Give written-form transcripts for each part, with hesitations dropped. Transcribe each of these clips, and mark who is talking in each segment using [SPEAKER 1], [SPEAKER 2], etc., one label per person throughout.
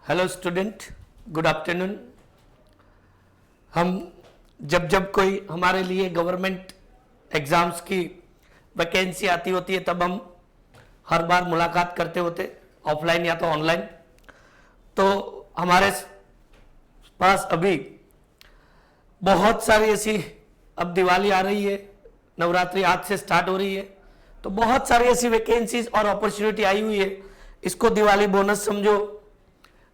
[SPEAKER 1] Hello student, good afternoon. हम जब कोई हमारे लिए गवर्नमेंट एग्जाम्स की वैकेंसी आती होती है तब हम हर बार मुलाकात करते होते, ऑफलाइन या तो ऑनलाइन। तो हमारे पास अभी बहुत सारी ऐसी, अब दिवाली आ रही है, नवरात्रि आज से स्टार्ट हो रही है, तो बहुत सारी ऐसी वैकेंसीज और अपॉर्चुनिटी आई हुई है। इसको दिवाली बोनस समझो,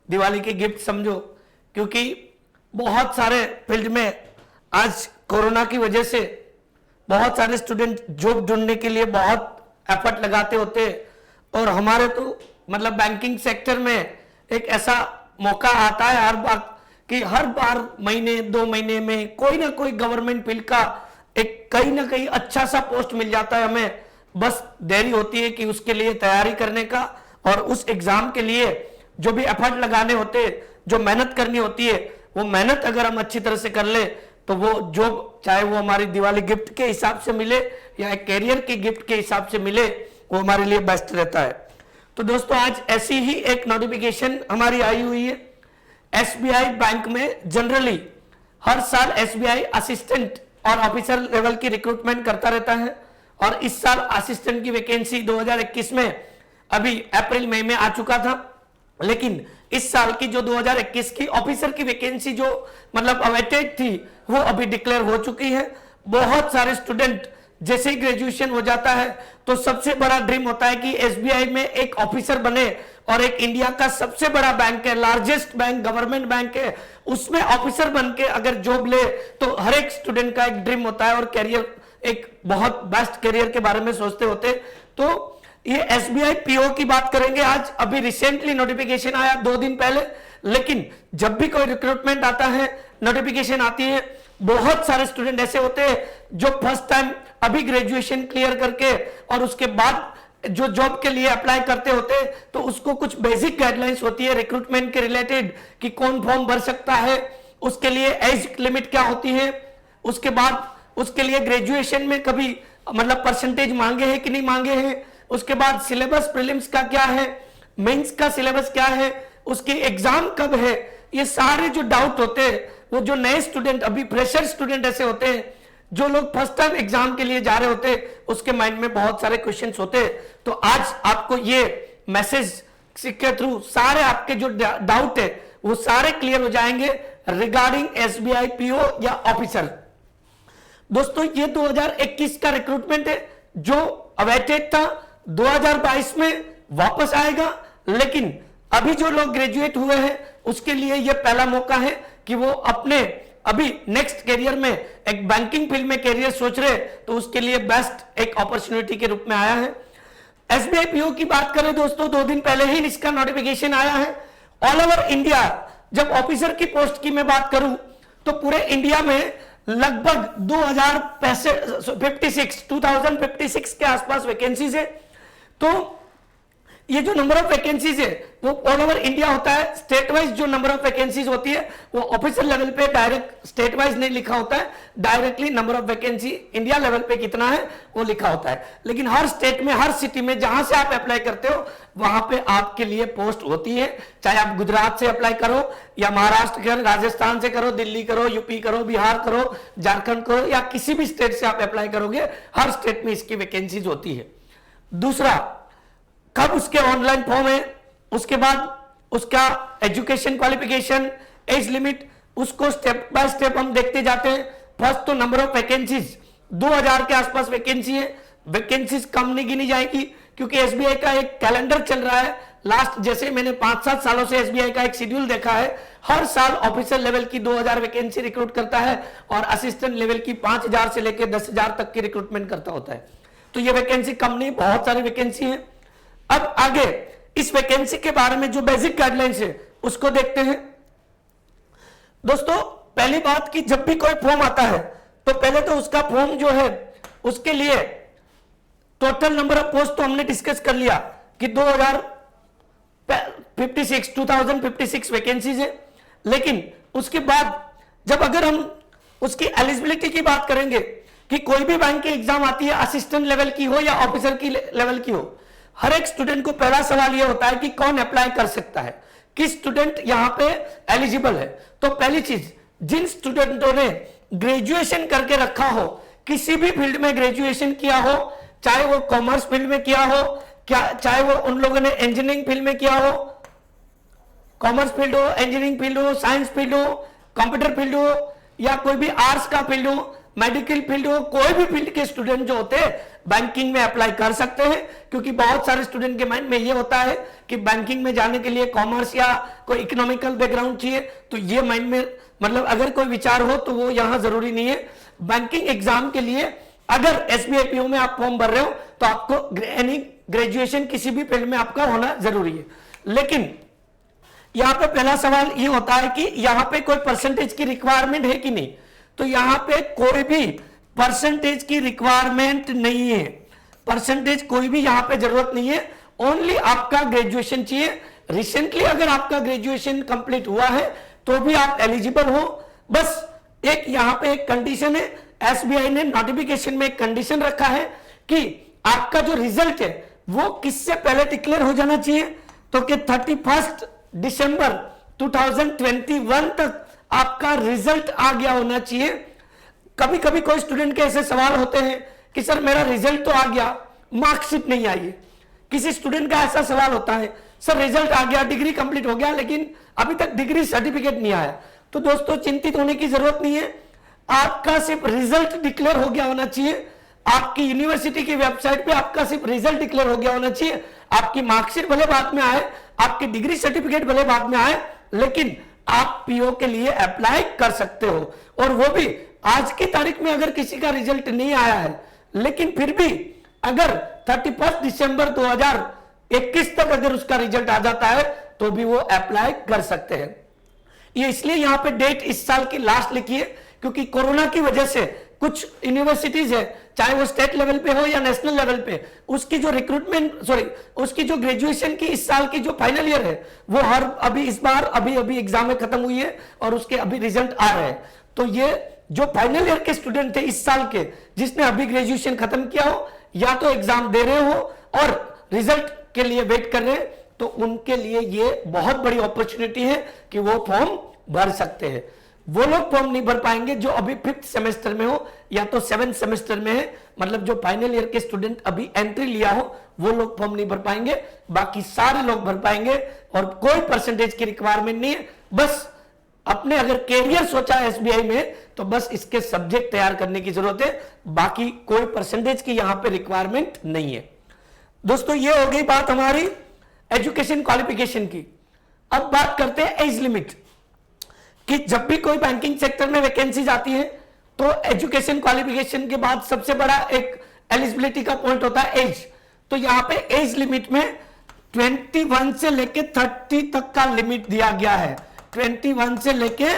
[SPEAKER 1] दिवाली की गिफ्ट समझो, क्योंकि बहुत सारे फील्ड में आज कोरोना की वजह से बहुत सारे स्टूडेंट जॉब ढूंढने के लिए बहुत एफर्ट लगाते होते, और हमारे तो मतलब बैंकिंग सेक्टर में एक ऐसा मौका आता है हर बार कि हर बार महीने 2 महीने में कोई ना कोई गवर्नमेंट फील्ड का एक कहीं ना कहीं अच्छा सा पोस्ट मिल जाता है। हमें बस देरी होती है कि उसके लिए तैयारी करने का, और उस एग्जाम के लिए जो भी एफर्ट लगाने होते, जो मेहनत करनी होती है, वो मेहनत अगर हम अच्छी तरह से कर ले तो वो जॉब, चाहे वो हमारी दिवाली गिफ्ट के हिसाब से मिले या एक कैरियर की गिफ्ट के हिसाब से मिले, वो हमारे लिए बेस्ट रहता है। तो दोस्तों, आज ऐसी ही एक नोटिफिकेशन हमारी आई हुई है। एसबीआई बैंक में जनरली हर साल एसबीआई असिस्टेंट और ऑफिसर लेवल की रिक्रूटमेंट करता रहता है, और इस साल असिस्टेंट की वैकेंसी 2021 में अभी अप्रैल मई में आ चुका था। लेकिन इस साल की जो 2021 की ऑफिसर की वैकेंसी जो मतलब अवेटेड थी, वो अभी डिक्लेयर हो चुकी है। बहुत सारे स्टूडेंट जैसे ही ग्रेजुएशन हो जाता है तो सबसे बड़ा ड्रीम होता है कि एसबीआई में एक ऑफिसर बने, और एक इंडिया का सबसे बड़ा बैंक है, लार्जेस्ट बैंक, गवर्नमेंट बैंक है, उसमें ऑफिसर बन के अगर जॉब ले तो हर एक स्टूडेंट का एक ड्रीम होता है, और कैरियर एक बहुत बेस्ट कैरियर के बारे में सोचते होते। तो ये एसबीआई पीओ की बात करेंगे आज। अभी रिसेंटली नोटिफिकेशन आया 2 दिन पहले, लेकिन जब भी कोई रिक्रूटमेंट आता है, नोटिफिकेशन आती है, बहुत सारे स्टूडेंट ऐसे होते हैं जो फर्स्ट टाइम अभी ग्रेजुएशन क्लियर करके और उसके बाद जो जॉब के लिए अप्लाई करते होते हैं, तो उसको कुछ बेसिक गाइडलाइंस होती है रिक्रूटमेंट के रिलेटेड कि कौन फॉर्म भर सकता है, उसके लिए एज लिमिट क्या होती है, उसके बाद उसके लिए ग्रेजुएशन में कभी मतलब परसेंटेज मांगे हैं कि नहीं मांगे हैं, उसके बाद सिलेबस प्रीलिम्स का क्या है, मेंस का सिलेबस क्या है, उसके एग्जाम कब है। ये सारे जो डाउट होते हैं, वो जो नए स्टूडेंट, अभी फ्रेशर स्टूडेंट ऐसे होते हैं जो लोग फर्स्ट टाइम एग्जाम के लिए जा रहे होते, उसके माइंड में बहुत सारे क्वेश्चंस होते हैं। तो आज आपको ये मैसेज के थ्रू सारे आपके जो डाउट है वो सारे क्लियर हो जाएंगे रिगार्डिंग एसबीआई पीओ या ऑफिसर। दोस्तों, ये 2021 का रिक्रूटमेंट है जो अवेटेड था, 2022 में वापस आएगा। लेकिन अभी जो लोग ग्रेजुएट हुए हैं उसके लिए यह पहला मौका है कि वो अपने अभी नेक्स्ट करियर में एक बैंकिंग फील्ड में करियर सोच रहे, तो उसके लिए बेस्ट एक अपॉर्चुनिटी के रूप में आया है। एसबीआई पीओ की बात करें दोस्तों, 2 दिन पहले ही इसका नोटिफिकेशन आया है। ऑल ओवर इंडिया, जब ऑफिसर की पोस्ट की मैं बात करूं तो पूरे इंडिया में लगभग 2056 के आसपास वैकेंसीज है। तो ये जो नंबर ऑफ वैकेंसीज है वो ऑल ओवर इंडिया होता है। स्टेट वाइज जो नंबर ऑफ वैकेंसीज होती है वो ऑफिसर लेवल पे डायरेक्ट स्टेट वाइज नहीं लिखा होता है, directly number of vacancy India level पे कितना है वो लिखा होता है। लेकिन हर स्टेट में, हर सिटी में जहां से आप अप्लाई करते हो वहां पे आपके लिए पोस्ट होती है। चाहे आप गुजरात से अप्लाई करो या महाराष्ट्र करो, राजस्थान से करो, दिल्ली करो, यूपी करो, बिहार करो, झारखंड करो, या किसी भी स्टेट से आप अप्लाई करोगे, हर स्टेट में इसकी वैकेंसीज होती है। दूसरा, कब उसके ऑनलाइन फॉर्म है, उसके बाद उसका एजुकेशन क्वालिफिकेशन, एज लिमिट, उसको स्टेप बाय स्टेप हम देखते जाते हैं। फर्स्ट तो नंबर ऑफ वैकेंसीज 2000 के आसपास वैकेंसी है। वैकेंसीज कम नहीं गिनी जाएगी क्योंकि एसबीआई का एक कैलेंडर चल रहा है। लास्ट जैसे मैंने 5-7 सालों से एसबीआई का एक शेड्यूल देखा है, हर साल ऑफिसर लेवल की 2000 वैकेंसी रिक्रूट करता है और असिस्टेंट लेवल की 5000 से लेकर 10,000 तक की रिक्रूटमेंट करता होता है। तो ये वैकेंसी कम नहीं, बहुत सारी वैकेंसी है। अब आगे इस वैकेंसी के बारे में जो बेसिक गाइडलाइंस है उसको देखते हैं। दोस्तों, पहली बात कि जब भी कोई फॉर्म आता है तो पहले तो उसका फॉर्म जो है उसके लिए टोटल नंबर ऑफ पोस्ट तो हमने डिस्कस कर लिया कि 2056 वैकेंसीज है। लेकिन उसके बाद जब अगर हम उसकी एलिजिबिलिटी की बात करेंगे कि कोई भी बैंक की एग्जाम आती है, असिस्टेंट लेवल की हो या ऑफिसर की लेवल की हो, हर एक स्टूडेंट को पहला सवाल यह होता है कि कौन अप्लाई कर सकता है, कि स्टूडेंट यहां पे एलिजिबल है। तो पहली चीज, जिन स्टूडेंटों ने ग्रेजुएशन करके रखा हो, किसी भी फील्ड में ग्रेजुएशन किया हो, चाहे वो कॉमर्स फील्ड में किया हो, चाहे वो उन लोगों ने इंजीनियरिंग फील्ड में किया हो, कॉमर्स फील्ड हो, इंजीनियरिंग फील्ड हो, साइंस फील्ड हो, कंप्यूटर फील्ड हो, या कोई भी आर्ट्स का फील्ड हो, मेडिकल फील्ड हो, कोई भी फील्ड के स्टूडेंट जो होते हैं बैंकिंग में अप्लाई कर सकते हैं। क्योंकि बहुत सारे स्टूडेंट के माइंड में ये होता है कि बैंकिंग में जाने के लिए कॉमर्स या कोई इकोनॉमिकल बैकग्राउंड चाहिए, तो ये माइंड में मतलब अगर कोई विचार हो तो वो यहां जरूरी नहीं है। बैंकिंग एग्जाम के लिए अगर एसबीआई पीओ में आप फॉर्म भर रहे हो तो आपको यानी ग्रेजुएशन किसी भी फील्ड में आपका होना जरूरी है। लेकिन यहां पे पहला सवाल ये होता है कि यहां पे कोई परसेंटेज की रिक्वायरमेंट है कि नहीं, तो यहां पे कोई भी परसेंटेज की रिक्वायरमेंट नहीं है, परसेंटेज कोई भी यहां पे जरूरत नहीं है, ओनली आपका ग्रेजुएशन चाहिए। रिसेंटली अगर आपका ग्रेजुएशन कंप्लीट हुआ है तो भी आप एलिजिबल हो। बस एक यहां पे एक कंडीशन है, एसबीआई ने नोटिफिकेशन में एक कंडीशन रखा है कि आपका जो रिजल्ट है वो किससे पहले डिक्लेयर हो जाना चाहिए, तो कि 31 दिसंबर 2021 तक आपका रिजल्ट आ गया होना चाहिए। कभी कभी कोई स्टूडेंट के ऐसे सवाल होते हैं कि सर मेरा रिजल्ट तो आ गया, मार्कशीट नहीं आई है। किसी स्टूडेंट का ऐसा सवाल होता है, सर रिजल्ट आ गया, डिग्री कंप्लीट हो गया, लेकिन अभी तक डिग्री सर्टिफिकेट नहीं आया। तो दोस्तों चिंतित होने की जरूरत नहीं है, आपका सिर्फ रिजल्ट डिक्लेयर हो गया होना चाहिए। आपकी यूनिवर्सिटी की वेबसाइट पे आपका सिर्फ रिजल्ट डिक्लेयर हो गया होना चाहिए। आपकी मार्कशीट भले बाद में आए, आपकी डिग्री सर्टिफिकेट भले बाद में आए, लेकिन आप पीओ के लिए अप्लाई कर सकते हो। और वो भी आज की तारीख में अगर किसी का रिजल्ट नहीं आया है, लेकिन फिर भी अगर 31 दिसंबर 2021 तक अगर उसका रिजल्ट आ जाता है तो भी वो अप्लाई कर सकते हैं। ये इसलिए यहां पे डेट इस साल की लास्ट लिखी है क्योंकि कोरोना की वजह से कुछ यूनिवर्सिटीज है, चाहे वो स्टेट लेवल पे हो या नेशनल लेवल पे, उसकी जो उसकी जो ग्रेजुएशन की इस साल की जो फाइनल ईयर है वो अभी इस बार अभी एग्जाम में खत्म हुई है और उसके अभी रिजल्ट आ रहे हैं। तो ये जो फाइनल ईयर के स्टूडेंट थे इस साल के, जिसने अभी ग्रेजुएशन खत्म किया हो या तो एग्जाम दे रहे हो और रिजल्ट के लिए वेट कर रहे हैं, तो उनके लिए ये बहुत बड़ी अपॉर्चुनिटी है कि वो फॉर्म भर सकते हैं। वो लोग फॉर्म नहीं भर पाएंगे जो अभी 5th सेमेस्टर में हो या तो 7th सेमेस्टर में है, मतलब जो फाइनल ईयर के स्टूडेंट अभी एंट्री लिया हो वो लोग फॉर्म नहीं भर पाएंगे, बाकी सारे लोग भर पाएंगे। और कोई परसेंटेज की रिक्वायरमेंट नहीं है, बस अपने अगर कैरियर सोचा है एसबीआई में तो बस इसके सब्जेक्ट तैयार करने की जरूरत है, बाकी कोई परसेंटेज की यहां पे रिक्वायरमेंट नहीं है। दोस्तों ये हो गई बात हमारी एजुकेशन क्वालिफिकेशन की। अब बात करते हैं एज लिमिट कि जब भी कोई बैंकिंग सेक्टर में वैकेंसीज आती है तो एजुकेशन क्वालिफिकेशन के बाद सबसे बड़ा एक एलिजिबिलिटी का पॉइंट होता है एज। तो यहां पे एज लिमिट में 21 से लेके 30 तक का लिमिट दिया गया है, 21 से लेके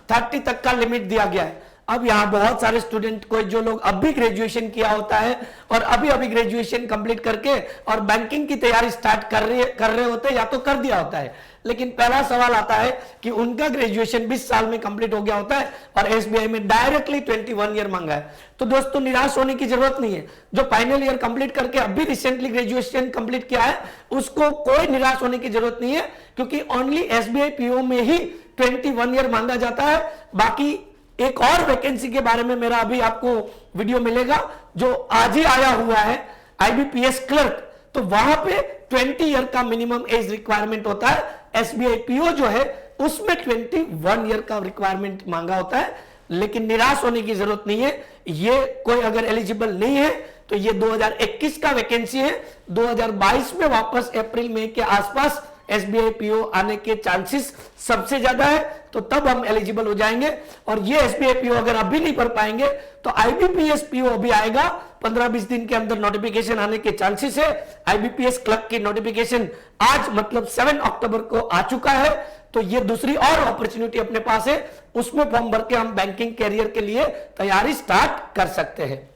[SPEAKER 1] 30 तक का लिमिट दिया गया है। अब यहां बहुत सारे स्टूडेंट को जो लोग अभी ग्रेजुएशन किया होता है और अभी ग्रेजुएशन कंप्लीट करके और बैंकिंग की तैयारी स्टार्ट कर रहे होते हैं या तो कर दिया होता है, लेकिन पहला सवाल आता है कि उनका ग्रेजुएशन 20 साल में कंप्लीट हो गया होता है और एसबीआई में डायरेक्टली 21 ईयर मांगा है। तो दोस्तों निराश होने की जरूरत नहीं है, जो फाइनल ईयर कंप्लीट करके अभी रिसेंटली ग्रेजुएशन कंप्लीट किया है उसको कोई निराश होने की जरूरत नहीं है, क्योंकि ओनली एसबीआई पीओ में ही 21 ईयर मांगा जाता है। बाकी एक और वैकेंसी के बारे में मेरा अभी आपको वीडियो मिलेगा जो आज ही आया हुआ है, आईबीपीएस क्लर्क, तो वहां पे 20 ईयर का मिनिमम एज रिक्वायरमेंट होता है। एसबीआई पीओ जो है उसमें 21 ईयर का रिक्वायरमेंट मांगा होता है, लेकिन निराश होने की जरूरत नहीं है। ये कोई अगर एलिजिबल नहीं है तो ये 2021 का वैकेंसी है, 2022 में वापस अप्रैल मई के आसपास एसबीआई पीओ आने के चांसेस सबसे ज्यादा है, तो तब हम एलिजिबल हो जाएंगे। और ये एसबीआई पीओ अगर अभी नहीं भर पाएंगे तो आईबीपीएस पीओ अभी आएगा, 15-20 दिन के अंदर नोटिफिकेशन आने के चांसेस है। आईबीपीएस क्लर्क की नोटिफिकेशन आज मतलब 7 अक्टूबर को आ चुका है, तो ये दूसरी और अपॉर्चुनिटी अपने पास है, उसमें फॉर्म भर के हम बैंकिंग कैरियर के लिए तैयारी स्टार्ट कर सकते हैं।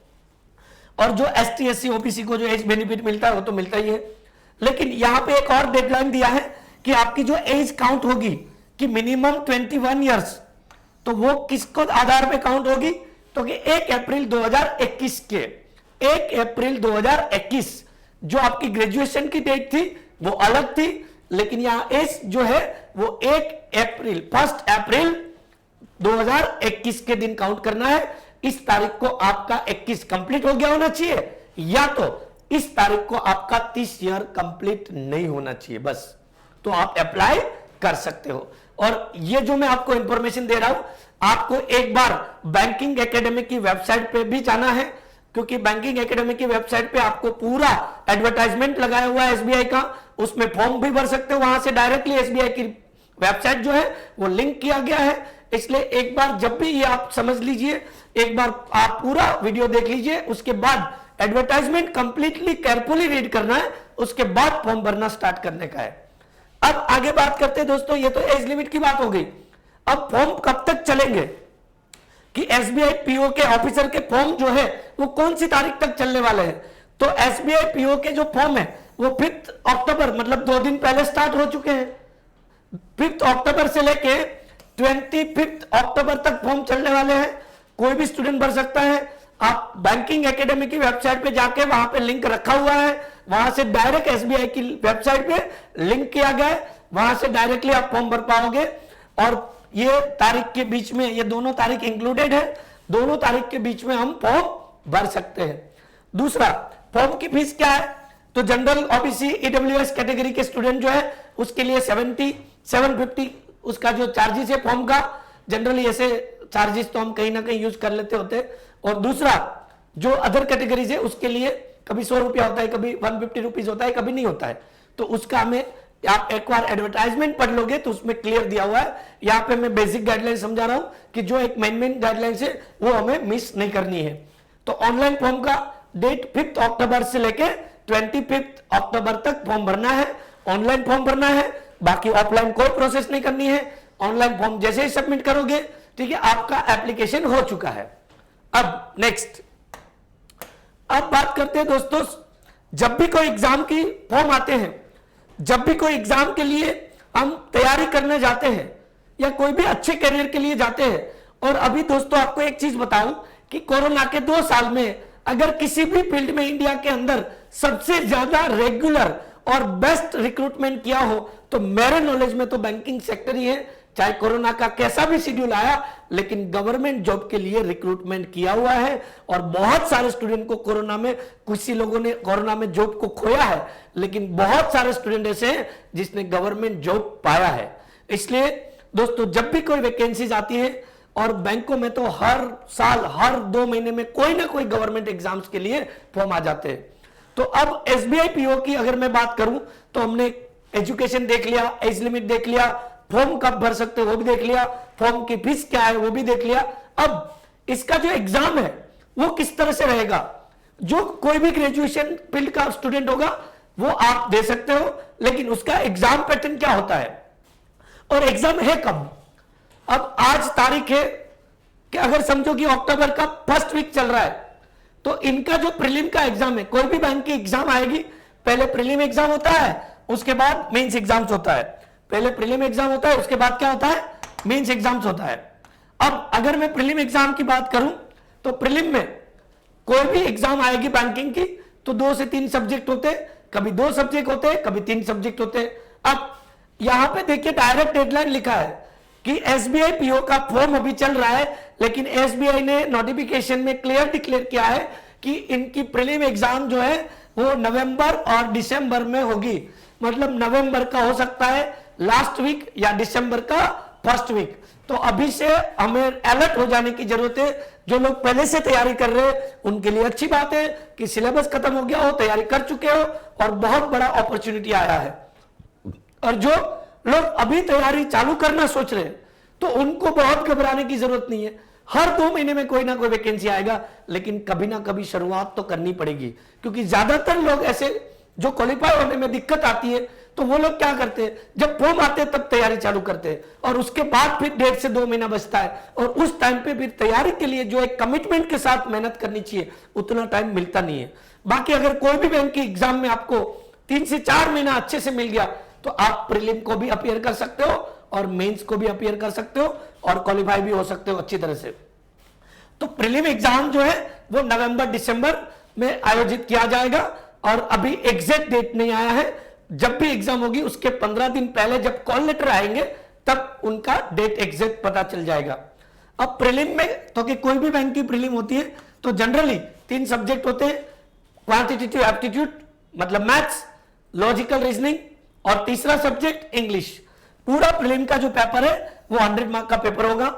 [SPEAKER 1] और जो एसटी एससी ओबीसी को जो एज बेनिफिट मिलता है वो तो मिलता ही है, लेकिन यहां पे एक और डेडलाइन दिया है कि आपकी जो एज काउंट होगी कि मिनिमम 21 इयर्स, तो वो किसको आधार पे काउंट होगी, तो कि 1 अप्रैल 2021 के 1 अप्रैल 2021 जो आपकी ग्रेजुएशन की डेट थी वो अलग थी, लेकिन यहाँ एज जो है वो 1 अप्रैल 2021 के दिन काउंट करना है। इस तारीख को आपका 21 कंप्लीट हो गया होना चाहिए, या तो इस तारीख को आपका 30 ईयर कंप्लीट नहीं होना चाहिए, बस तो आप अप्लाई कर सकते हो। और ये जो मैं आपको इंफॉर्मेशन दे रहा हूं, आपको एक बार बैंकिंग एकेडमी की वेबसाइट पे भी जाना है, क्योंकि बैंकिंग एकेडमी की वेबसाइट पे आपको पूरा एडवर्टाइजमेंट लगाया हुआ है एसबीआई का, उसमें फॉर्म भी भर सकते हो, वहां से डायरेक्टली एसबीआई की वेबसाइट जो है वो लिंक किया गया है। इसलिए एक बार जब भी ये आप समझ लीजिए, एक बार आप पूरा वीडियो देख लीजिए, उसके बाद एडवर्टाइजमेंट कंप्लीटली केयरफुली रीड करना है, उसके बाद फॉर्म भरना स्टार्ट करने का है। अब आगे बात करते हैं दोस्तों, ये तो एज लिमिट की बात हो गई। अब फॉर्म कब तक चलेंगे कि एसबीआई पीओ के ऑफिसर के फॉर्म जो है वो कौन सी तारीख तक चलने वाले हैं? तो एसबीआई पीओ के जो फॉर्म है वो 5 अक्टूबर मतलब 2 दिन पहले स्टार्ट हो चुके हैं। 5 अक्टूबर से लेके 25 अक्टूबर तक फॉर्म चलने वाले हैं। कोई भी स्टूडेंट भर सकता है। आप बैंकिंग एकेडमी की वेबसाइट पे जाके वहां पे लिंक रखा हुआ है, वहां से डायरेक्ट एसबीआई की वेबसाइट पे लिंक किया गया है, वहां से डायरेक्टली आप फॉर्म भर पाओगे। और ये तारीख के बीच में, ये दोनों तारीख इंक्लूडेड है, दोनों तारीख के बीच में हम फॉर्म भर सकते हैं। दूसरा, फॉर्म की फीस क्या है? तो जनरल ओबीसी ईडब्ल्यूएस कैटेगरी के स्टूडेंट जो है उसके लिए 750 उसका जो चार्जेस है फॉर्म का। जनरली ऐसे चार्जेस तो हम कहीं ना कहीं यूज कर लेते होते। और दूसरा, जो अदर कैटेगरीज है उसके लिए कभी 100 रुपया होता है, कभी 150 रुपीज होता है, कभी नहीं होता है। तो उसका हमें, आप एक बार एडवर्टाइजमेंट पढ़ लोगे तो उसमें क्लियर दिया हुआ है। यहाँ पे मैं बेसिक गाइडलाइन समझा रहा हूं कि जो एक मेन गाइडलाइंस है वो हमें मिस नहीं करनी है। तो ऑनलाइन फॉर्म का डेट 5 अक्टूबर से लेके 25 अक्टूबर तक फॉर्म भरना है, ऑनलाइन फॉर्म भरना है। बाकी ऑफलाइन कोई प्रोसेस नहीं करनी है। ऑनलाइन फॉर्म जैसे ही सबमिट करोगे, ठीक है, आपका एप्लीकेशन हो चुका है। अब नेक्स्ट, अब बात करते हैं दोस्तों, जब भी कोई एग्जाम की फॉर्म आते हैं, जब भी कोई एग्जाम के लिए हम तैयारी करने जाते हैं या कोई भी अच्छे करियर के लिए जाते हैं, और अभी दोस्तों आपको एक चीज बताऊं कि कोरोना के 2 साल में अगर किसी भी फील्ड में इंडिया के अंदर सबसे ज्यादा रेगुलर और बेस्ट रिक्रूटमेंट किया हो तो मेरे नॉलेज में तो बैंकिंग सेक्टर ही है। चाहे कोरोना का कैसा भी शेड्यूल आया, लेकिन गवर्नमेंट जॉब के लिए रिक्रूटमेंट किया हुआ है। और बहुत सारे स्टूडेंट को कोरोना में, कुछ ही लोगों ने कोरोना में जॉब को खोया है, लेकिन बहुत सारे स्टूडेंट ऐसे हैं जिसने गवर्नमेंट जॉब पाया है। इसलिए दोस्तों, जब भी कोई वैकेंसीज आती है, और बैंकों में तो हर साल, हर 2 महीने में कोई ना कोई गवर्नमेंट एग्जाम्स के लिए फॉर्म आ जाते हैं। तो अब एसबीआई पीओ की अगर मैं बात करूं तो हमने एजुकेशन देख लिया, एज लिमिट देख लिया, फॉर्म कब भर सकते हो वो भी देख लिया, फॉर्म की फीस क्या है वो भी देख लिया। अब इसका जो एग्जाम है वो किस तरह से रहेगा? जो कोई भी ग्रेजुएशन फील्ड का स्टूडेंट होगा वो आप दे सकते हो, लेकिन उसका एग्जाम पैटर्न क्या होता है और एग्जाम है कब? अब आज तारीख है कि अगर समझो कि अक्टूबर का 1st वीक चल रहा है, तो इनका जो प्रीलिम का एग्जाम है, कोई भी बैंक की एग्जाम आएगी, पहले प्रीलिम एग्जाम होता है, उसके बाद मेंस एग्जाम्स होता है। पहले प्रीलिम एग्जाम होता है, उसके बाद क्या होता है? मेंस एग्जाम्स होता है। अब अगर मैं प्रीलिम एग्जाम की बात करूं तो प्रीलिम में कोई भी एग्जाम आएगी बैंकिंग की तो 2 से 3 सब्जेक्ट होते, कभी 2 सब्जेक्ट होते, कभी 3 सब्जेक्ट होते। अब यहां पे देखिए डायरेक्ट डेडलाइन लिखा है कि एसबीआई पीओ का फॉर्म अभी चल रहा है, लेकिन एसबीआई ने नोटिफिकेशन में क्लियर डिक्लेयर किया है कि इनकी प्रीलिम एग्जाम जो है वो नवंबर और दिसंबर में होगी। मतलब नवंबर का हो सकता है लास्ट वीक या दिसंबर का 1st वीक। तो अभी से हमें अलर्ट हो जाने की जरूरत है। जो लोग पहले से तैयारी कर रहे हैं उनके लिए अच्छी बात है कि सिलेबस खत्म हो गया हो, तैयारी कर चुके हो और बहुत बड़ा अपॉर्चुनिटी आया है। और जो लोग अभी तैयारी चालू करना सोच रहे हैं तो उनको बहुत घबराने की जरूरत नहीं है। हर 2 महीने में कोई ना कोई वैकेंसी आएगा, लेकिन कभी ना कभी शुरुआत तो करनी पड़ेगी, क्योंकि ज्यादातर लोग ऐसे जो क्वालिफाई होने में दिक्कत आती है तो वो लोग क्या करते हैं, जब फॉर्म आते हैं तब तैयारी चालू करते हैं, और उसके बाद फिर 1.5 से 2 महीना बचता है, और उस टाइम पे फिर तैयारी के लिए जो एक कमिटमेंट के साथ मेहनत करनी चाहिए उतना टाइम मिलता नहीं है। बाकी अगर कोई भी बैंक की एग्जाम में आपको 3 से 4 महीना अच्छे से मिल गया तो आप प्रीलिम को भी अपीयर कर सकते हो और मेंस को भी अपीयर कर सकते हो और क्वालिफाई भी हो सकते हो अच्छी तरह से। तो प्रीलिम एग्जाम जो है वो नवंबर दिसंबर में आयोजित किया जाएगा, और अभी एग्जैक्ट डेट नहीं आया है, जब भी एग्जाम होगी उसके 15 दिन पहले जब कॉल लेटर आएंगे तब उनका डेट एग्जैक्ट पता चल जाएगा। अब प्रीलिम में तो कि कोई भी बैंक की प्रीलिम होती है तो जनरली 3 सब्जेक्ट होते हैं, क्वांटिटेटिव एप्टीट्यूड मतलब मैथ्स, लॉजिकल रीजनिंग और तीसरा सब्जेक्ट इंग्लिश। पूरा प्रीलिम का जो पेपर है वो 100 मार्क का पेपर होगा।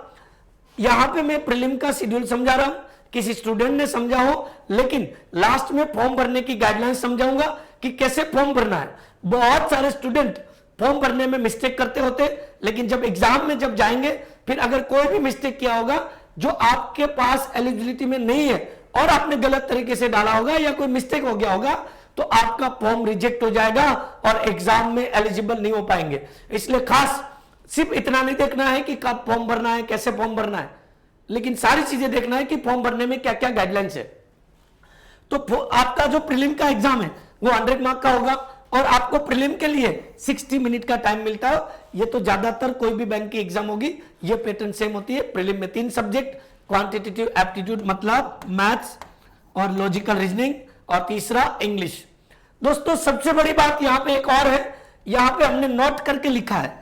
[SPEAKER 1] यहां पे मैं प्रीलिम का शेड्यूल समझा रहा हूं, किसी स्टूडेंट ने समझा हो, लेकिन लास्ट में फॉर्म भरने की गाइडलाइंस समझाऊंगा कि कैसे फॉर्म भरना है। बहुत सारे स्टूडेंट फॉर्म भरने में मिस्टेक करते होते, लेकिन जब एग्जाम में जब जाएंगे फिर अगर कोई भी मिस्टेक किया होगा जो आपके पास एलिजिबिलिटी में नहीं है और आपने गलत तरीके से डाला होगा या कोई मिस्टेक हो गया होगा तो आपका फॉर्म रिजेक्ट हो जाएगा और एग्जाम में एलिजिबल नहीं हो पाएंगे। इसलिए खास सिर्फ इतना नहीं देखना है कि कब फॉर्म भरना है, कैसे फॉर्म भरना है, लेकिन सारी चीजें देखना है कि फॉर्म भरने में क्या क्या गाइडलाइंस है। तो आपका जो प्रीलिम का एग्जाम है वो 100 मार्क का होगा और आपको प्रीलिम के लिए 60 मिनट का टाइम मिलता है। ये तो ज्यादातर कोई भी बैंक की एग्जाम होगी ये पैटर्न सेम होती है। प्रीलिम में 3 सब्जेक्ट, क्वांटिटेटिव एप्टीट्यूड मतलब मैथ्स और लॉजिकल रीजनिंग और तीसरा इंग्लिश। दोस्तों सबसे बड़ी बात यहां पे एक और है, यहां पे हमने नोट करके लिखा है।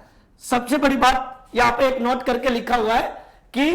[SPEAKER 1] सबसे बड़ी बात यहां पे एक नोट करके लिखा हुआ है कि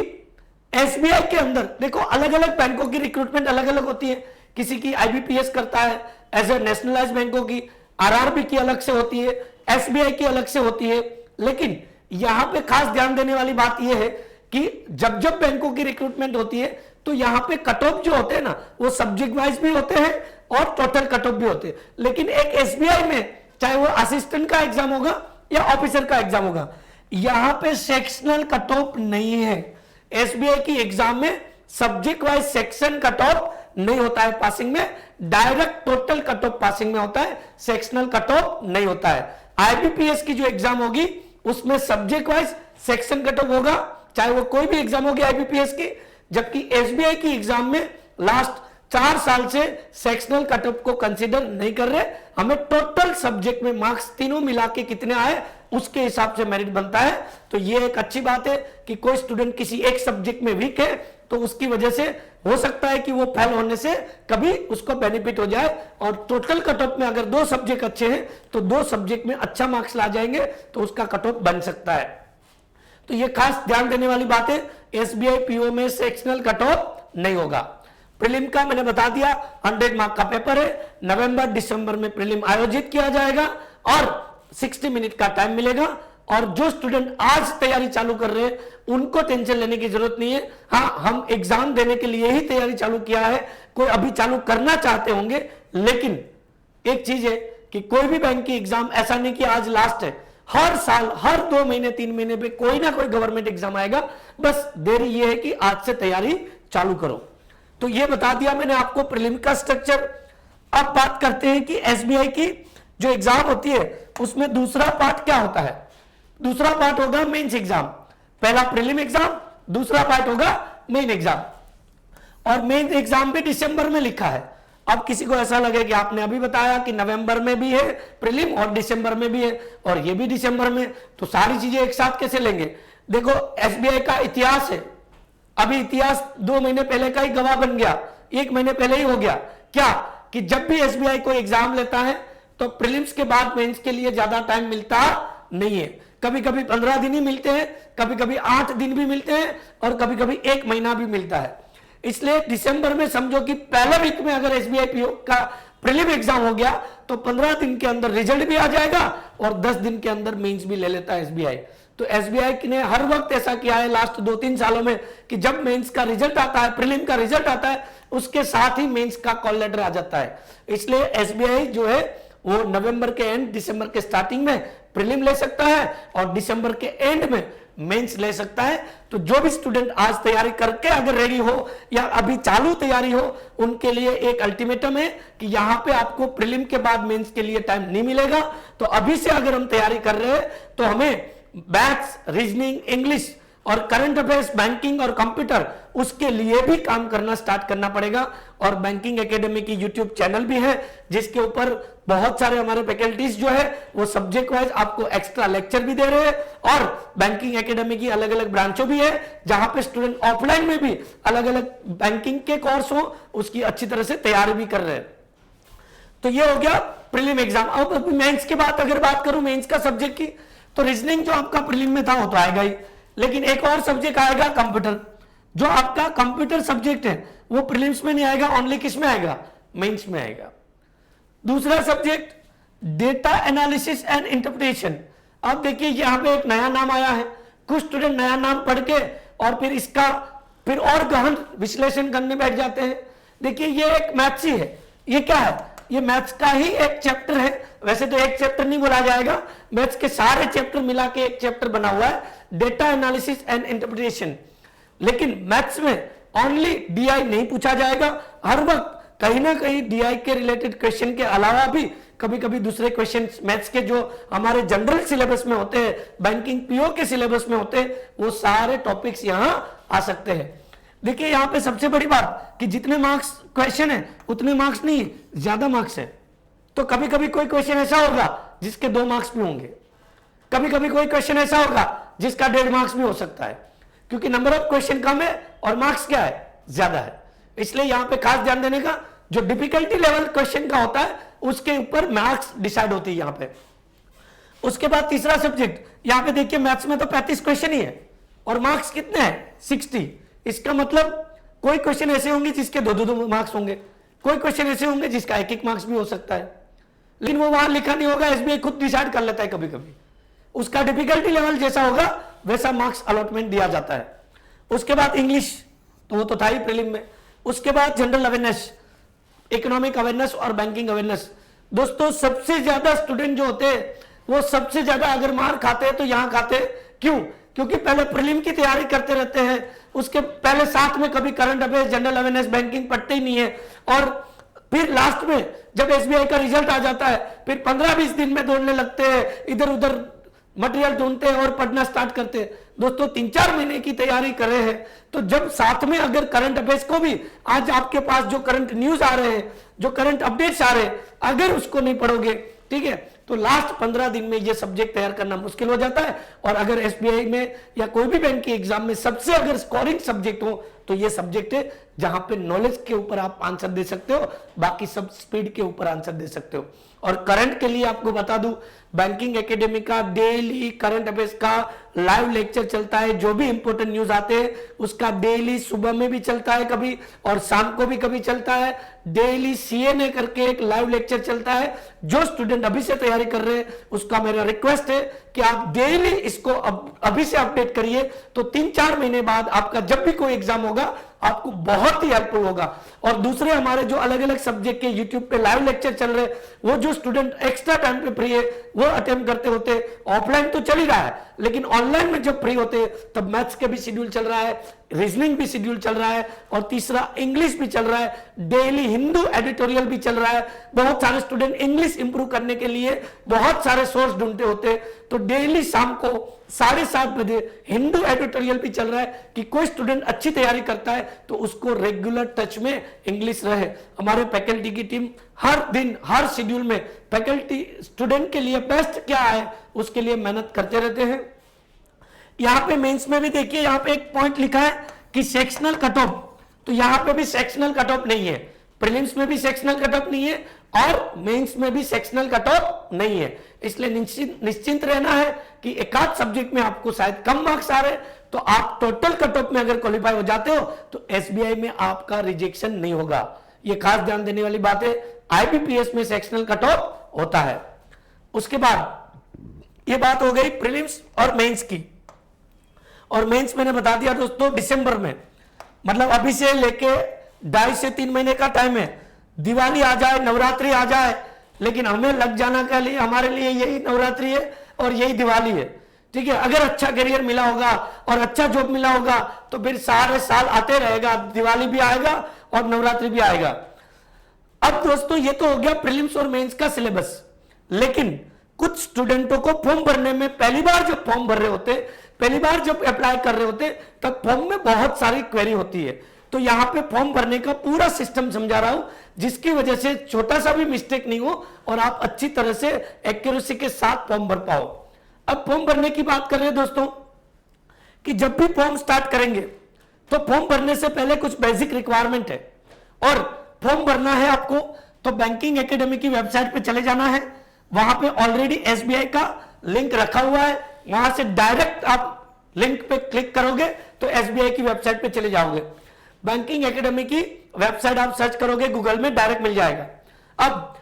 [SPEAKER 1] एसबीआई के अंदर देखो अलग अलग बैंकों की रिक्रूटमेंट अलग अलग होती है। किसी की आईबीपीएस करता है एज ए नेशनलाइज्ड बैंकों की, आरआरबी की अलग से होती है, एसबीआई की अलग से होती है। लेकिन यहां पे खास ध्यान देने वाली बात यह है कि जब जब बैंकों की रिक्रूटमेंट होती है तो यहां पे कट ऑफ जो होते हैं ना वो सब्जेक्ट वाइज भी होते हैं और टोटल कट ऑफ भी होते हैं। लेकिन एक एसबीआई में चाहे वो असिस्टेंट का एग्जाम होगा या ऑफिसर का एग्जाम होगा, यहां पे सेक्शनल कट ऑफ नहीं है। एसबीआई की एग्जाम में subject wise section cut off नहीं होता है पासिंग में, direct total cut off passing में होता है, सेक्शनल कट ऑफ नहीं होता है। आईबीपीएस की जो एग्जाम होगी उसमें subject wise section cut off होगा, चाहे वो कोई भी एग्जाम होगी आईबीपीएस की। जबकि एसबीआई की एग्जाम में लास्ट 4 साल से सेक्शनल कट ऑफ को कंसीडर नहीं कर रहे, हमें टोटल सब्जेक्ट में मार्क्स तीनों मिला के कितने आए उसके हिसाब से मेरिट बनता है। तो ये एक अच्छी बात है कि कोई स्टूडेंट किसी एक सब्जेक्ट में वीक है तो उसकी वजह से हो सकता है कि वो फेल होने से कभी उसको बेनिफिट हो जाए, और टोटल कट ऑफ में अगर 2 सब्जेक्ट अच्छे हैं तो 2 सब्जेक्ट में अच्छा मार्क्स ला जाएंगे तो उसका कट ऑफ बन सकता है। तो ये खास ध्यान देने वाली बात है, एसबीआई पीओ में सेक्शनल कट ऑफ नहीं होगा। प्रीलिम का मैंने बता दिया 100 मार्क का पेपर है, नवंबर दिसंबर में प्रीलिम आयोजित किया जाएगा और 60 मिनट का टाइम मिलेगा। और जो स्टूडेंट आज तैयारी चालू कर रहे हैं उनको टेंशन लेने की जरूरत नहीं है। हाँ, हम एग्जाम देने के लिए ही तैयारी चालू किया है, कोई अभी चालू करना चाहते होंगे, लेकिन एक चीज है कि कोई भी बैंक की एग्जाम ऐसा नहीं कि आज लास्ट है, हर साल हर 2 महीने 3 महीने पे कोई ना कोई गवर्नमेंट एग्जाम आएगा। बस देरी ये है कि आज से तैयारी चालू करो। तो ये बता दिया मैंने आपको प्रीलिम का स्ट्रक्चर। अब बात करते हैं कि एसबीआई की जो एग्जाम होती है उसमें दूसरा पार्ट क्या होता है। दूसरा पार्ट होगा मेंस एग्जाम। पहला प्रीलिम एग्जाम, दूसरा पार्ट होगा मेन एग्जाम। और मेन एग्जाम भी दिसंबर में लिखा है। अब किसी को ऐसा लगे कि आपने अभी बताया कि नवंबर में भी है प्रीलिम और दिसंबर में भी है और ये भी दिसंबर में, तो सारी चीजें एक साथ कैसे लेंगे। देखो एसबीआई का इतिहास है, अभी इतिहास 2 महीने पहले का ही गवाह बन गया, 1 महीने पहले ही हो गया। क्या कि जब भी एसबीआई कोई एग्जाम लेता है तो प्रीलिम्स के बाद मेंस के लिए ज्यादा टाइम मिलता नहीं है। कभी कभी 15 दिन ही मिलते हैं, कभी कभी 8 दिन भी मिलते हैं और कभी कभी 1 महीना भी मिलता है। इसलिए दिसंबर में समझो कि पहले वीक में अगर एसबीआई पीओ का प्रीलिम एग्जाम हो गया तो 15 दिन के अंदर रिजल्ट भी आ जाएगा और 10 दिन के अंदर मेंस भी ले लेता है एसबीआई। तो एसबीआई ने हर वक्त ऐसा किया है लास्ट 2-3 सालों में कि जब मेंस का रिजल्ट आता है, प्रीलिम का रिजल्ट आता है, उसके साथ ही मेंस का कॉल लेटर आ जाता है। इसलिए एसबीआई जो है वो नवंबर के एंड दिसंबर के स्टार्टिंग में प्रीलिम ले सकता है और दिसंबर के एंड में मेंस ले सकता है। तो जो भी स्टूडेंट आज तैयारी करके अगर रेडी हो या अभी चालू तैयारी हो उनके लिए एक अल्टीमेटम है कि यहां पे आपको प्रीलिम के बाद मेंस के लिए टाइम नहीं मिलेगा। तो अभी से अगर हम तैयारी कर रहे हैं तो हमें मैथ्स, रीजनिंग, इंग्लिश और करंट अफेयर्स, बैंकिंग और कंप्यूटर उसके लिए भी काम करना स्टार्ट करना पड़ेगा। और बैंकिंग एकेडमी की यूट्यूब चैनल भी है जिसके ऊपर बहुत सारे हमारे फैकल्टीज जो है वो सब्जेक्ट वाइज आपको एक्स्ट्रा लेक्चर भी दे रहे हैं। और बैंकिंग एकेडमी की अलग अलग ब्रांचों भी है जहां पे स्टूडेंट ऑफलाइन में भी अलग अलग बैंकिंग के कोर्स हो उसकी अच्छी तरह से तैयारी भी कर रहे हैं। तो ये हो गया प्रीलिम एग्जाम। अब मेंस के बाद अगर बात करूं मेंस का सब्जेक्ट की, तो रीजनिंग जो आपका प्रीलिम में था वो तो आएगा ही, लेकिन एक और सब्जेक्ट आएगा कंप्यूटर। जो आपका कंप्यूटर सब्जेक्ट है वो प्रीलिम्स में नहीं आएगा, ओनली किस में आएगा, मेंस में आएगा। दूसरा subject data analysis and interpretation. अब देखिए यहां पे एक नया नाम आया है, कुछ स्टूडेंट नया नाम पढ़ के और फिर इसका फिर और गहन विश्लेषण करने बैठ जाते हैं। देखिए ये एक मैथ्स ही है, ये क्या है, ये मैथ्स का ही एक चैप्टर है। वैसे तो एक चैप्टर नहीं बोला जाएगा, मैथ्स के सारे चैप्टर मिला के एक चैप्टर बना हुआ है, डेटा एनालिसिस एंड इंटरप्रिटेशन। लेकिन मैथ्स में ओनली डीआई नहीं पूछा जाएगा, हर वक्त कहीं ना कहीं डीआई के रिलेटेड क्वेश्चन के अलावा भी कभी कभी दूसरे क्वेश्चन मैथ्स के जो हमारे जनरल सिलेबस में होते हैं, बैंकिंग पीओ के सिलेबस में होते हैं, वो सारे टॉपिक्स यहां आ सकते हैं। देखिए यहां पे सबसे बड़ी बात कि जितने मार्क्स क्वेश्चन है उतने मार्क्स नहीं, ज्यादा मार्क्स है। तो कभी कभी कोई क्वेश्चन ऐसा होगा जिसके 2 मार्क्स भी होंगे, कभी कभी कोई क्वेश्चन ऐसा होगा जिसका 1.5 मार्क्स भी हो सकता है, क्योंकि नंबर ऑफ क्वेश्चन कम है और मार्क्स क्या है, ज्यादा है। इसलिए यहां पे खास ध्यान देने का, जो डिफिकल्टी लेवल क्वेश्चन का होता है उसके ऊपर मार्क्स डिसाइड होती है यहां पे। उसके बाद तीसरा सब्जेक्ट यहां पे देखिए मैथ्स में तो 35 क्वेश्चन ही है और मार्क्स कितने हैं, 60। इसका मतलब कोई क्वेश्चन ऐसे होंगे जिसके 2-2 मार्क्स होंगे, कोई क्वेश्चन ऐसे होंगे जिसका 1-1 मार्क्स भी हो सकता है, लेकिन वो वहां लिखा नहीं होगा, एसबीआई खुद डिसाइड कर लेता है कभी कभी। उसका डिफिकल्टी लेवल जैसा होगा वैसा मार्क्स अलॉटमेंट दिया जाता है। उसके बाद इंग्लिश तो वो तो था ही प्रीलिम में। उसके बाद जनरल अवेयरनेस, इकोनॉमिक अवेयरनेस और बैंकिंग अवेयरनेस। दोस्तों सबसे ज्यादा स्टूडेंट जो होते हैं वो सबसे ज्यादा अगर मार खाते हैं तो यहां खाते हैं, क्यों, क्योंकि पहले प्रीलिम की तैयारी करते रहते हैं, उसके पहले साथ में कभी current affairs, general awareness, banking पढ़ते ही नहीं है, और फिर लास्ट में जब एसबीआई का रिजल्ट आ जाता है फिर 15-20 दिन में दौड़ने लगते हैं, इधर उधर मटेरियल ढूंढते हैं और पढ़ना स्टार्ट करते हैं। दोस्तों 3-4 महीने की तैयारी कर रहे हैं, तो जब साथ में अगर करंट अफेयर्स को भी, आज आपके पास जो करंट न्यूज आ रहे हैं, जो करंट अपडेट्स आ रहे हैं, अगर उसको नहीं पढ़ोगे, ठीक है, तो लास्ट 15 दिन में ये सब्जेक्ट तैयार करना मुश्किल हो जाता है। और अगर एसबीआई में या कोई भी बैंक के एग्जाम में सबसे अगर स्कोरिंग सब्जेक्ट हो तो ये सब्जेक्ट है जहां पे नॉलेज के ऊपर आप आंसर दे सकते हो, बाकी सब स्पीड के ऊपर आंसर दे सकते हो। और करंट के लिए आपको बता दूं, बैंकिंग एकेडमी का डेली करंट अफेयर्स का लाइव लेक्चर चलता है, जो भी इंपॉर्टेंट न्यूज आते हैं उसका डेली सुबह में भी चलता है कभी, और शाम को भी कभी चलता है। डेली सीएनए करके एक लाइव लेक्चर चलता है। जो स्टूडेंट अभी से तैयारी कर रहे हैं उसका मेरा रिक्वेस्ट है कि आप डेली इसको अभी से अपडेट करिए, तो 3-4 महीने बाद आपका जब भी कोई एग्जाम होगा आपको बहुत ही हेल्पफुल होगा। और दूसरे हमारे जो अलग अलग सब्जेक्ट के यूट्यूब पे लाइव लेक्चर चल रहे हैं, वो जो स्टूडेंट एक्स्ट्रा टाइम पे फ्री है वो अटेम्प्ट करते होते, ऑफलाइन तो चल ही रहा है, लेकिन ऑनलाइन में जब फ्री होते तब मैथ्स के भी शेड्यूल चल रहा है, रीजनिंग भी शेड्यूल चल रहा है, और तीसरा इंग्लिश भी चल रहा है, डेली हिंदू एडिटोरियल भी चल रहा है। बहुत सारे स्टूडेंट इंग्लिश इंप्रूव करने के लिए बहुत सारे सोर्स ढूंढते होते, तो डेली शाम को 7:30 बजे हिंदू एडिटोरियल भी चल रहा है कि कोई स्टूडेंट अच्छी तैयारी करता है तो उसको रेगुलर टच में इंग्लिश रहे। हमारे फैकल्टी की टीम हर दिन हर शेड्यूल में फैकल्टी स्टूडेंट के लिए बेस्ट क्या है उसके लिए मेहनत करते रहते हैं। यहां पे मेंस में भी देखिए, यहां पे एक पॉइंट लिखा है कि सेक्शनल कट ऑफ, तो यहां पे भी सेक्शनल कट ऑफ नहीं है, प्रीलिम्स में भी सेक्शनल कट ऑफ नहीं है और मेंस में भी सेक्शनल कट ऑफ नहीं है। इसलिए निश्चिंत रहना है कि एक आध सब्जेक्ट में आपको शायद कम मार्क्स आ रहे हैं, तो आप टोटल कट ऑफ में अगर क्वालिफाई हो जाते हो तो एसबीआई में आपका रिजेक्शन नहीं होगा। ये खास ध्यान देने वाली बात है। आईबीपीएस में सेक्शनल कट ऑफ होता है। उसके बाद ये बात हो गई प्रीलिम्स और मेंस की। और मेंस मैंने बता दिया दोस्तों दिसंबर में, मतलब अभी से लेके 2.5 से 3 महीने का टाइम है। दिवाली आ जाए, नवरात्रि आ जाए, लेकिन हमें लग जाना के लिए हमारे लिए यही नवरात्रि है और यही दिवाली है, ठीक है। अगर अच्छा करियर मिला होगा और अच्छा जॉब मिला होगा तो फिर सारे साल आते रहेगा, दिवाली भी आएगा और नवरात्रि भी आएगा। अब दोस्तों ये तो हो गया प्रीलिम्स और मेंस का सिलेबस, लेकिन कुछ स्टूडेंटों को फॉर्म भरने में पहली बार जब फॉर्म भर रहे होते, पहली बार जब अप्लाई कर रहे होते, तब फॉर्म में बहुत सारी क्वेरी होती है। तो यहां पे फॉर्म भरने का पूरा सिस्टम समझा रहा हूं, जिसकी वजह से छोटा सा भी मिस्टेक नहीं हो और आप अच्छी तरह से एक्यूरेसी के साथ फॉर्म भर पाओ। अब फॉर्म भरने की बात कर रहे हैं दोस्तों कि जब भी फॉर्म स्टार्ट करेंगे तो फॉर्म भरने से पहले कुछ बेसिक रिक्वायरमेंट है, और फॉर्म भरना है आपको तो बैंकिंग एकेडमी की वेबसाइट पे चले जाना है, वहां पे ऑलरेडी एसबीआई का लिंक रखा हुआ है, वहां से डायरेक्ट आप लिंक पे क्लिक करोगे तो एसबीआई की वेबसाइट पे चले जाओगे। बैंकिंग एकेडमी की वेबसाइट आप सर्च करोगे गूगल में, डायरेक्ट मिल जाएगा। अब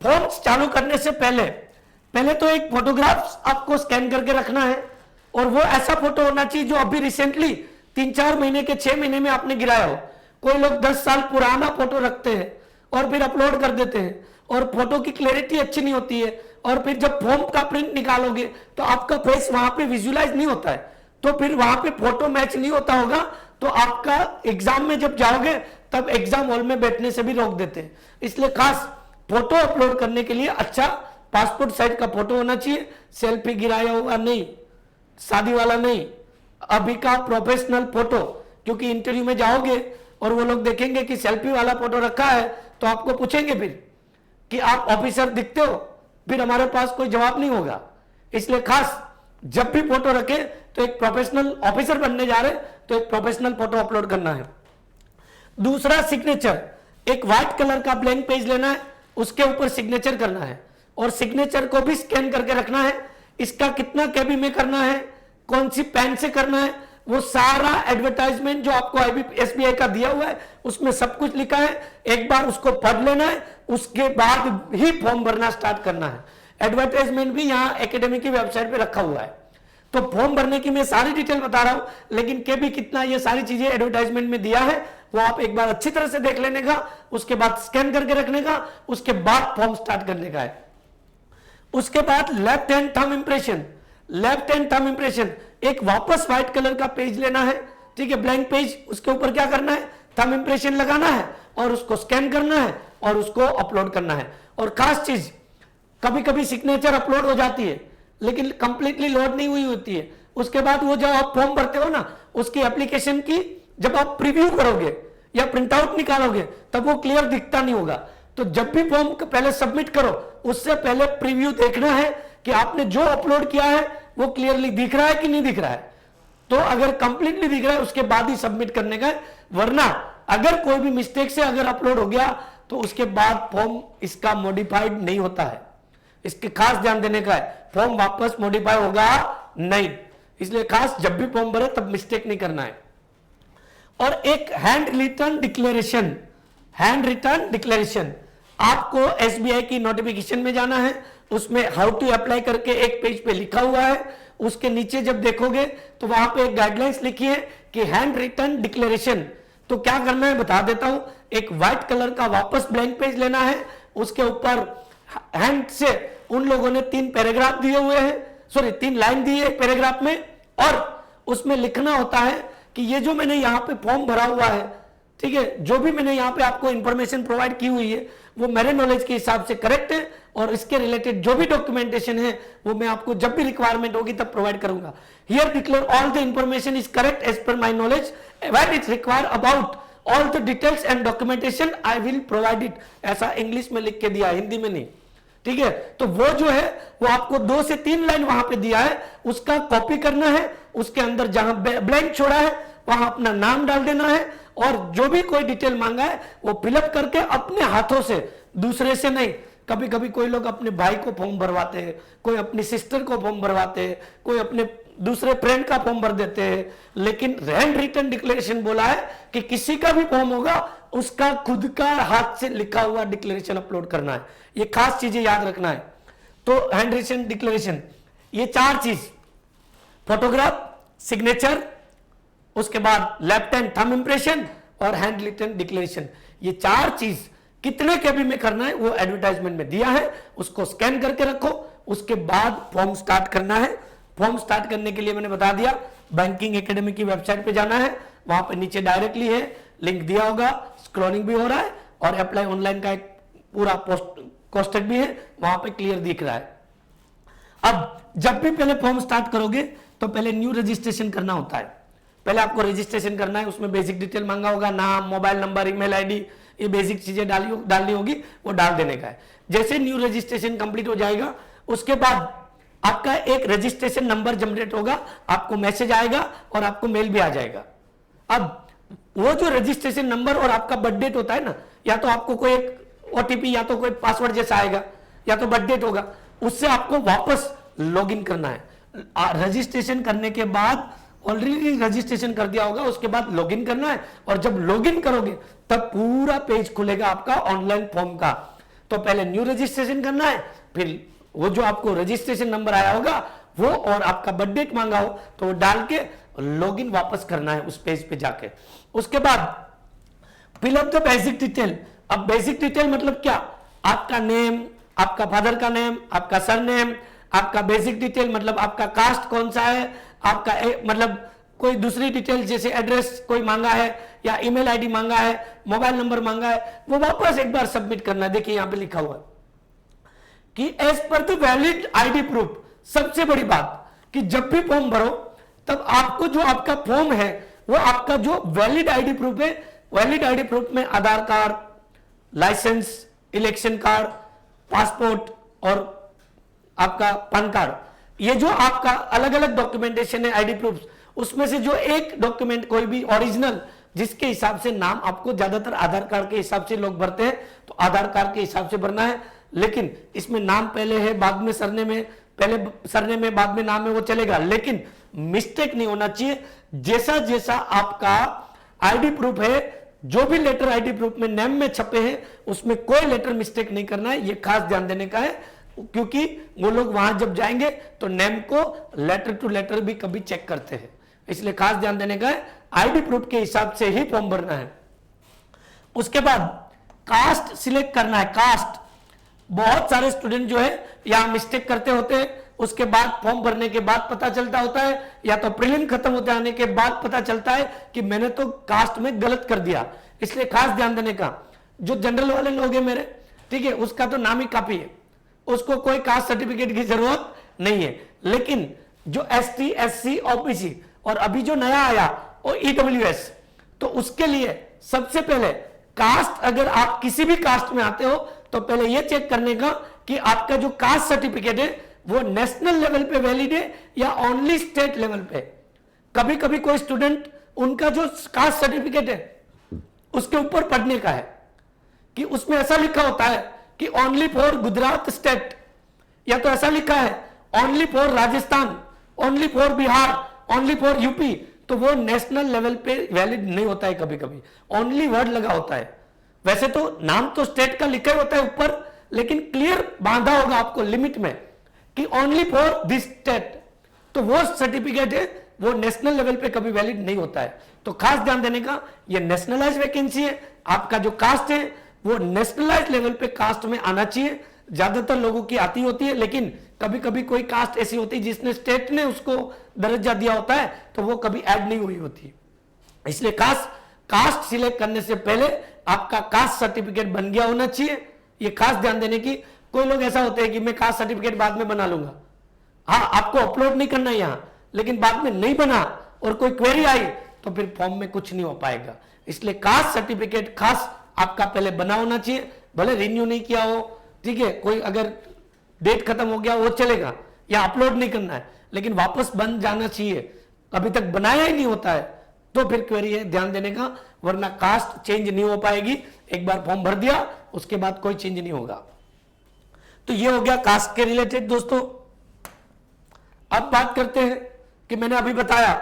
[SPEAKER 1] फॉर्म्स चालू करने से पहले तो एक फोटोग्राफ आपको स्कैन करके रखना है, और वो ऐसा फोटो होना चाहिए जो अभी रिसेंटली 3-4 महीने के 6 महीने में आपने गिराया हो। कोई लोग 10 साल पुराना फोटो रखते हैं और फिर अपलोड कर देते हैं, और फोटो की क्लैरिटी अच्छी नहीं होती है, और फिर जब फॉर्म का प्रिंट निकालोगे तो आपका फेस वहां पे विजुअलाइज नहीं होता है, तो फिर वहां पे फोटो मैच नहीं होता होगा, तो आपका एग्जाम में जब जाओगे तब एग्जाम हॉल में बैठने से भी रोक देते हैं। इसलिए खास फोटो अपलोड करने के लिए अच्छा पासपोर्ट साइज का फोटो होना चाहिए, सेल्फी गिराया हुआ नहीं, शादी वाला नहीं, अभी का प्रोफेशनल फोटो, क्योंकि इंटरव्यू में जाओगे और वो लोग देखेंगे कि सेल्फी वाला फोटो रखा है तो आपको पूछेंगे फिर कि आप ऑफिसर दिखते हो, फिर हमारे पास कोई जवाब नहीं होगा। इसलिए खास जब भी फोटो रखे तो एक प्रोफेशनल ऑफिसर बनने जा रहे तो एक प्रोफेशनल फोटो अपलोड करना है। दूसरा सिग्नेचर, एक व्हाइट कलर का ब्लैंक पेज लेना है, उसके ऊपर सिग्नेचर करना है, और सिग्नेचर को भी स्कैन करके रखना है। इसका कितना केबी में करना है, कौन सी पेन से करना है, वो सारा एडवर्टाइजमेंट जो आपको एसबीआई का दिया हुआ है उसमें सब कुछ लिखा है। एक बार उसको पढ़ लेना है, उसके बाद ही फॉर्म भरना स्टार्ट करना है। एडवर्टाइजमेंट भी यहाँ एकेडमी की वेबसाइट पे रखा हुआ है। तो फॉर्म भरने की मैं सारी डिटेल बता रहा हूं, लेकिन केबी कितना, ये सारी चीजें एडवर्टाइजमेंट में दिया है, वो आप एक बार अच्छी तरह से देख लेने का, उसके बाद स्कैन करके रखने का, उसके बाद फॉर्म स्टार्ट करने का है। उसके बाद left hand thumb impression, left hand thumb impression, एक वापस व्हाइट कलर का पेज लेना है, ठीक है, ब्लैंक पेज, उसके ऊपर क्या करना है, थंब इंप्रेशन लगाना है और उसको स्कैन करना है और उसको अपलोड करना है। और खास चीज, कभी कभी सिग्नेचर अपलोड हो जाती है लेकिन कंप्लीटली लोड नहीं हुई होती है, उसके बाद वो जब आप फॉर्म भरते हो ना, उसकी एप्लीकेशन की जब आप प्रीव्यू करोगे या प्रिंट आउट निकालोगे तब वो क्लियर दिखता नहीं होगा। तो जब भी फॉर्म पहले सबमिट करो उससे पहले प्रीव्यू देखना है कि आपने जो अपलोड किया है वो क्लियरली दिख रहा है कि नहीं दिख रहा है। तो अगर कंप्लीटली दिख रहा है उसके बाद ही सबमिट करने का है, वरना अगर कोई भी मिस्टेक से अगर अपलोड हो गया तो उसके बाद फॉर्म इसका मॉडिफाइड नहीं होता है। इसके खास ध्यान देने का है, फॉर्म वापस मॉडिफाई होगा नहीं, इसलिए खास जब भी फॉर्म भरे तब मिस्टेक नहीं करना है। और एक hand return declaration, hand return declaration, आपको एसबीआई की नोटिफिकेशन में जाना है, उसमें हाउ टू अप्लाई करके एक पेज पे लिखा हुआ है, उसके नीचे जब देखोगे तो वहां पे एक गाइडलाइंस लिखी है कि हैंड रिटर्न डिक्लेरेशन। तो क्या करना है बता देता हूं, एक व्हाइट कलर का वापस ब्लैंक पेज लेना है, उसके ऊपर हैंड से उन लोगों ने 3 पैराग्राफ दिए हुए हैं, सॉरी 3 लाइन दी है पैराग्राफ में, और उसमें लिखना होता है कि ये जो मैंने यहाँ पे फॉर्म भरा हुआ है, ठीक है, जो भी मैंने यहाँ पे आपको इंफॉर्मेशन प्रोवाइड की हुई है वो मेरे नॉलेज के हिसाब से करेक्ट है, और इसके रिलेटेड जो भी डॉक्यूमेंटेशन है वो मैं आपको जब भी रिक्वायरमेंट होगी तब प्रोवाइड करूंगा। Here declare all the information is correct as per my knowledge, when it's require about all the details and documentation I will provide it, ऐसा इंग्लिश में लिख के दिया, हिंदी में नहीं, ठीक है। तो वो जो है वो आपको 2 से 3 लाइन वहां पे दिया है, उसका कॉपी करना है, उसके अंदर जहां ब्लैंक छोड़ा है वहां अपना नाम डाल देना है, और जो भी कोई डिटेल मांगा है वो फिलअप करके अपने हाथों से, दूसरे से नहीं। कभी कभी कोई लोग अपने भाई को फॉर्म भरवाते हैं, कोई अपनी सिस्टर को फॉर्म भरवाते हैं, कोई अपने दूसरे फ्रेंड का फॉर्म भर देते हैं, लेकिन हैंड रिटन डिक्लेरेशन बोला है कि किसी का भी फॉर्म होगा उसका खुद का हाथ से लिखा हुआ डिक्लेरेशन अपलोड करना है। ये खास चीजें याद रखना है। तो हैंड रिटन डिक्लेरेशन, ये 4 चीज, फोटोग्राफ, सिग्नेचर, उसके बाद लेफ्ट हैंड थंब इंप्रेशन और हैंड रिटन डिक्लेरेशन, ये 4 चीज कितने केबी में करना है वो एडवर्टाइजमेंट में दिया है, उसको स्कैन करके रखो, उसके बाद फॉर्म स्टार्ट करना है। फॉर्म स्टार्ट करने के लिए मैंने बता दिया, बैंकिंग एकेडमी की वेबसाइट पे जाना है, वहां पे नीचे डायरेक्टली है, लिंक दिया होगा, स्क्रॉलिंग भी हो रहा है, और अप्लाई ऑनलाइन का एक पूरा कोष्टक भी है, वहां पे क्लियर दिख रहा है। अब जब भी पहले फॉर्म स्टार्ट करोगे तो पहले न्यू रजिस्ट्रेशन करना होता है। पहले आपको रजिस्ट्रेशन करना है, उसमें बेसिक डिटेल मांगा होगा, नाम, मोबाइल नंबर, ईमेल आईडी, ये बेसिक चीजें डालनी होगी, वो डाल देने का है। जैसे न्यू रजिस्ट्रेशन कंप्लीट हो जाएगा उसके बाद आपका एक रजिस्ट्रेशन नंबर जनरेट होगा, आपको मैसेज आएगा और आपको मेल भी आ जाएगा। अब वो जो रजिस्ट्रेशन नंबर और आपका बर्थ डेट होता है ना, या तो आपको कोई एक ओटीपी या तो कोई पासवर्ड जैसा आएगा या तो बर्थ डेट होगा, उससे आपको वापस लॉगिन करना है। रजिस्ट्रेशन करने के बाद, ऑलरेडी रजिस्ट्रेशन कर दिया होगा, उसके बाद लॉगिन करना है, और जब लॉगिन करोगे तब पूरा पेज खुलेगा आपका ऑनलाइन फॉर्म का। तो पहले न्यू रजिस्ट्रेशन करना है, फिर वो जो आपको रजिस्ट्रेशन नंबर आया होगा वो और आपका बर्थ डेट मांगा हो तो वो डाल के लॉगिन वापस करना है उस पेज पे जाके। उसके बाद fill up the basic detail. अब बेसिक डिटेल मतलब क्या, आपका नेम, आपका फादर का नेम, आपका सरनेम, आपका बेसिक डिटेल मतलब आपका कास्ट कौन सा है, आपका मतलब कोई दूसरी डिटेल जैसे एड्रेस कोई मांगा है या ईमेल आईडी मांगा है, मोबाइल नंबर मांगा है, वो वापस एक बार सबमिट करना है। देखिए यहां पे लिखा हुआ है कि as per the valid ID proof. सबसे बड़ी बात कि जब भी फॉर्म भरो तब आपको जो आपका फॉर्म है वो आपका जो वैलिड आईडी प्रूफ है, वैलिड आईडी प्रूफ में Aadhaar card, license, election card, passport और आपका पैन कार्ड, ये जो आपका अलग अलग डॉक्यूमेंटेशन है आईडी प्रूफ, उसमें से जो एक डॉक्यूमेंट कोई भी ओरिजिनल जिसके हिसाब से नाम आपको ज्यादातर आधार कार्ड के हिसाब से लोग भरते हैं तो आधार कार्ड के हिसाब से भरना है, लेकिन इसमें नाम पहले है बाद में सरने में, पहले सरने में बाद में नाम है, वो चलेगा, लेकिन मिस्टेक नहीं होना चाहिए। जैसा जैसा आपका आईडी प्रूफ है, जो भी लेटर आईडी प्रूफ में नेम में छपे हैं उसमें कोई लेटर मिस्टेक नहीं करना है, ये खास ध्यान देने का है, क्योंकि वो लोग वहां जब जाएंगे तो नेम को लेटर टू लेटर भी कभी चेक करते हैं, इसलिए खास ध्यान देने का है। आईडी प्रूफ के हिसाब से ही फॉर्म भरना है। उसके बाद कास्ट सिलेक्ट करना है। कास्ट, बहुत सारे स्टूडेंट जो है यहां मिस्टेक करते होते हैं, उसके बाद फॉर्म भरने के बाद पता चलता होता है या तो प्रीलिम खत्म होते आने के बाद पता चलता है कि मैंने तो कास्ट में गलत कर दिया, इसलिए खास ध्यान देने का। जो जनरल वाले लोग हैं मेरे, ठीक है, उसका तो नाम ही काफी है, उसको कोई कास्ट सर्टिफिकेट की जरूरत नहीं है, लेकिन जो एसटी, एससी, ओबीसी और अभी जो नया आया वो ईडब्ल्यूएस, तो उसके लिए सबसे पहले कास्ट, अगर आप किसी भी कास्ट में आते हो तो पहले यह चेक करने का कि आपका जो कास्ट सर्टिफिकेट है वो नेशनल लेवल पे वैलिड है या ओनली स्टेट लेवल पे। कभी कभी कोई स्टूडेंट, उनका जो कास्ट सर्टिफिकेट है उसके ऊपर पढ़ने का है कि उसमें ऐसा लिखा होता है कि ओनली फॉर गुजरात स्टेट, या तो ऐसा लिखा है only for Rajasthan, only for Bihar, only for UP, तो वो नेशनल लेवल पे वैलिड नहीं होता है। कभी कभी ओनली वर्ड लगा होता है, वैसे तो नाम तो स्टेट का लिखा होता है ऊपर, लेकिन क्लियर बांधा होगा आपको लिमिट में कि ओनली फॉर दिस स्टेट, तो वो सर्टिफिकेट है वो नेशनल लेवल पे कभी वैलिड नहीं होता है। तो खास ध्यान देने का, ये नेशनलाइज वैकेंसी है, आपका जो कास्ट है वो नेशनलाइज लेवल पे कास्ट में आना चाहिए। ज्यादातर लोगों की आती होती है, लेकिन कभी कभी कोई कास्ट ऐसी होती है जिसने स्टेट ने उसको दर्जा दिया होता है तो वो कभी ऐड नहीं हुई होती, इसलिए कास्ट सिलेक्ट करने से पहले आपका कास्ट सर्टिफिकेट बन गया होना चाहिए। ये खास ध्यान देने की। कोई लोग ऐसा होते हैं कि मैं कास्ट सर्टिफिकेट बाद में बना लूंगा, हाँ आपको अपलोड नहीं करना यहां, लेकिन बाद में नहीं बना और कोई क्वेरी आई तो फिर फॉर्म में कुछ नहीं हो पाएगा। इसलिए कास्ट सर्टिफिकेट खास आपका पहले बना होना चाहिए, भले रिन्यू नहीं किया हो, ठीक है, कोई अगर डेट खत्म हो गया वो चलेगा, या अपलोड नहीं करना है, लेकिन वापस बन जाना चाहिए। अभी तक बनाया ही नहीं होता है तो फिर क्वेरी है, ध्यान देने का, वरना कास्ट चेंज नहीं हो पाएगी। एक बार फॉर्म भर दिया उसके बाद कोई चेंज नहीं होगा। तो ये हो गया कास्ट के रिलेटेड दोस्तों। अब बात करते हैं कि मैंने अभी बताया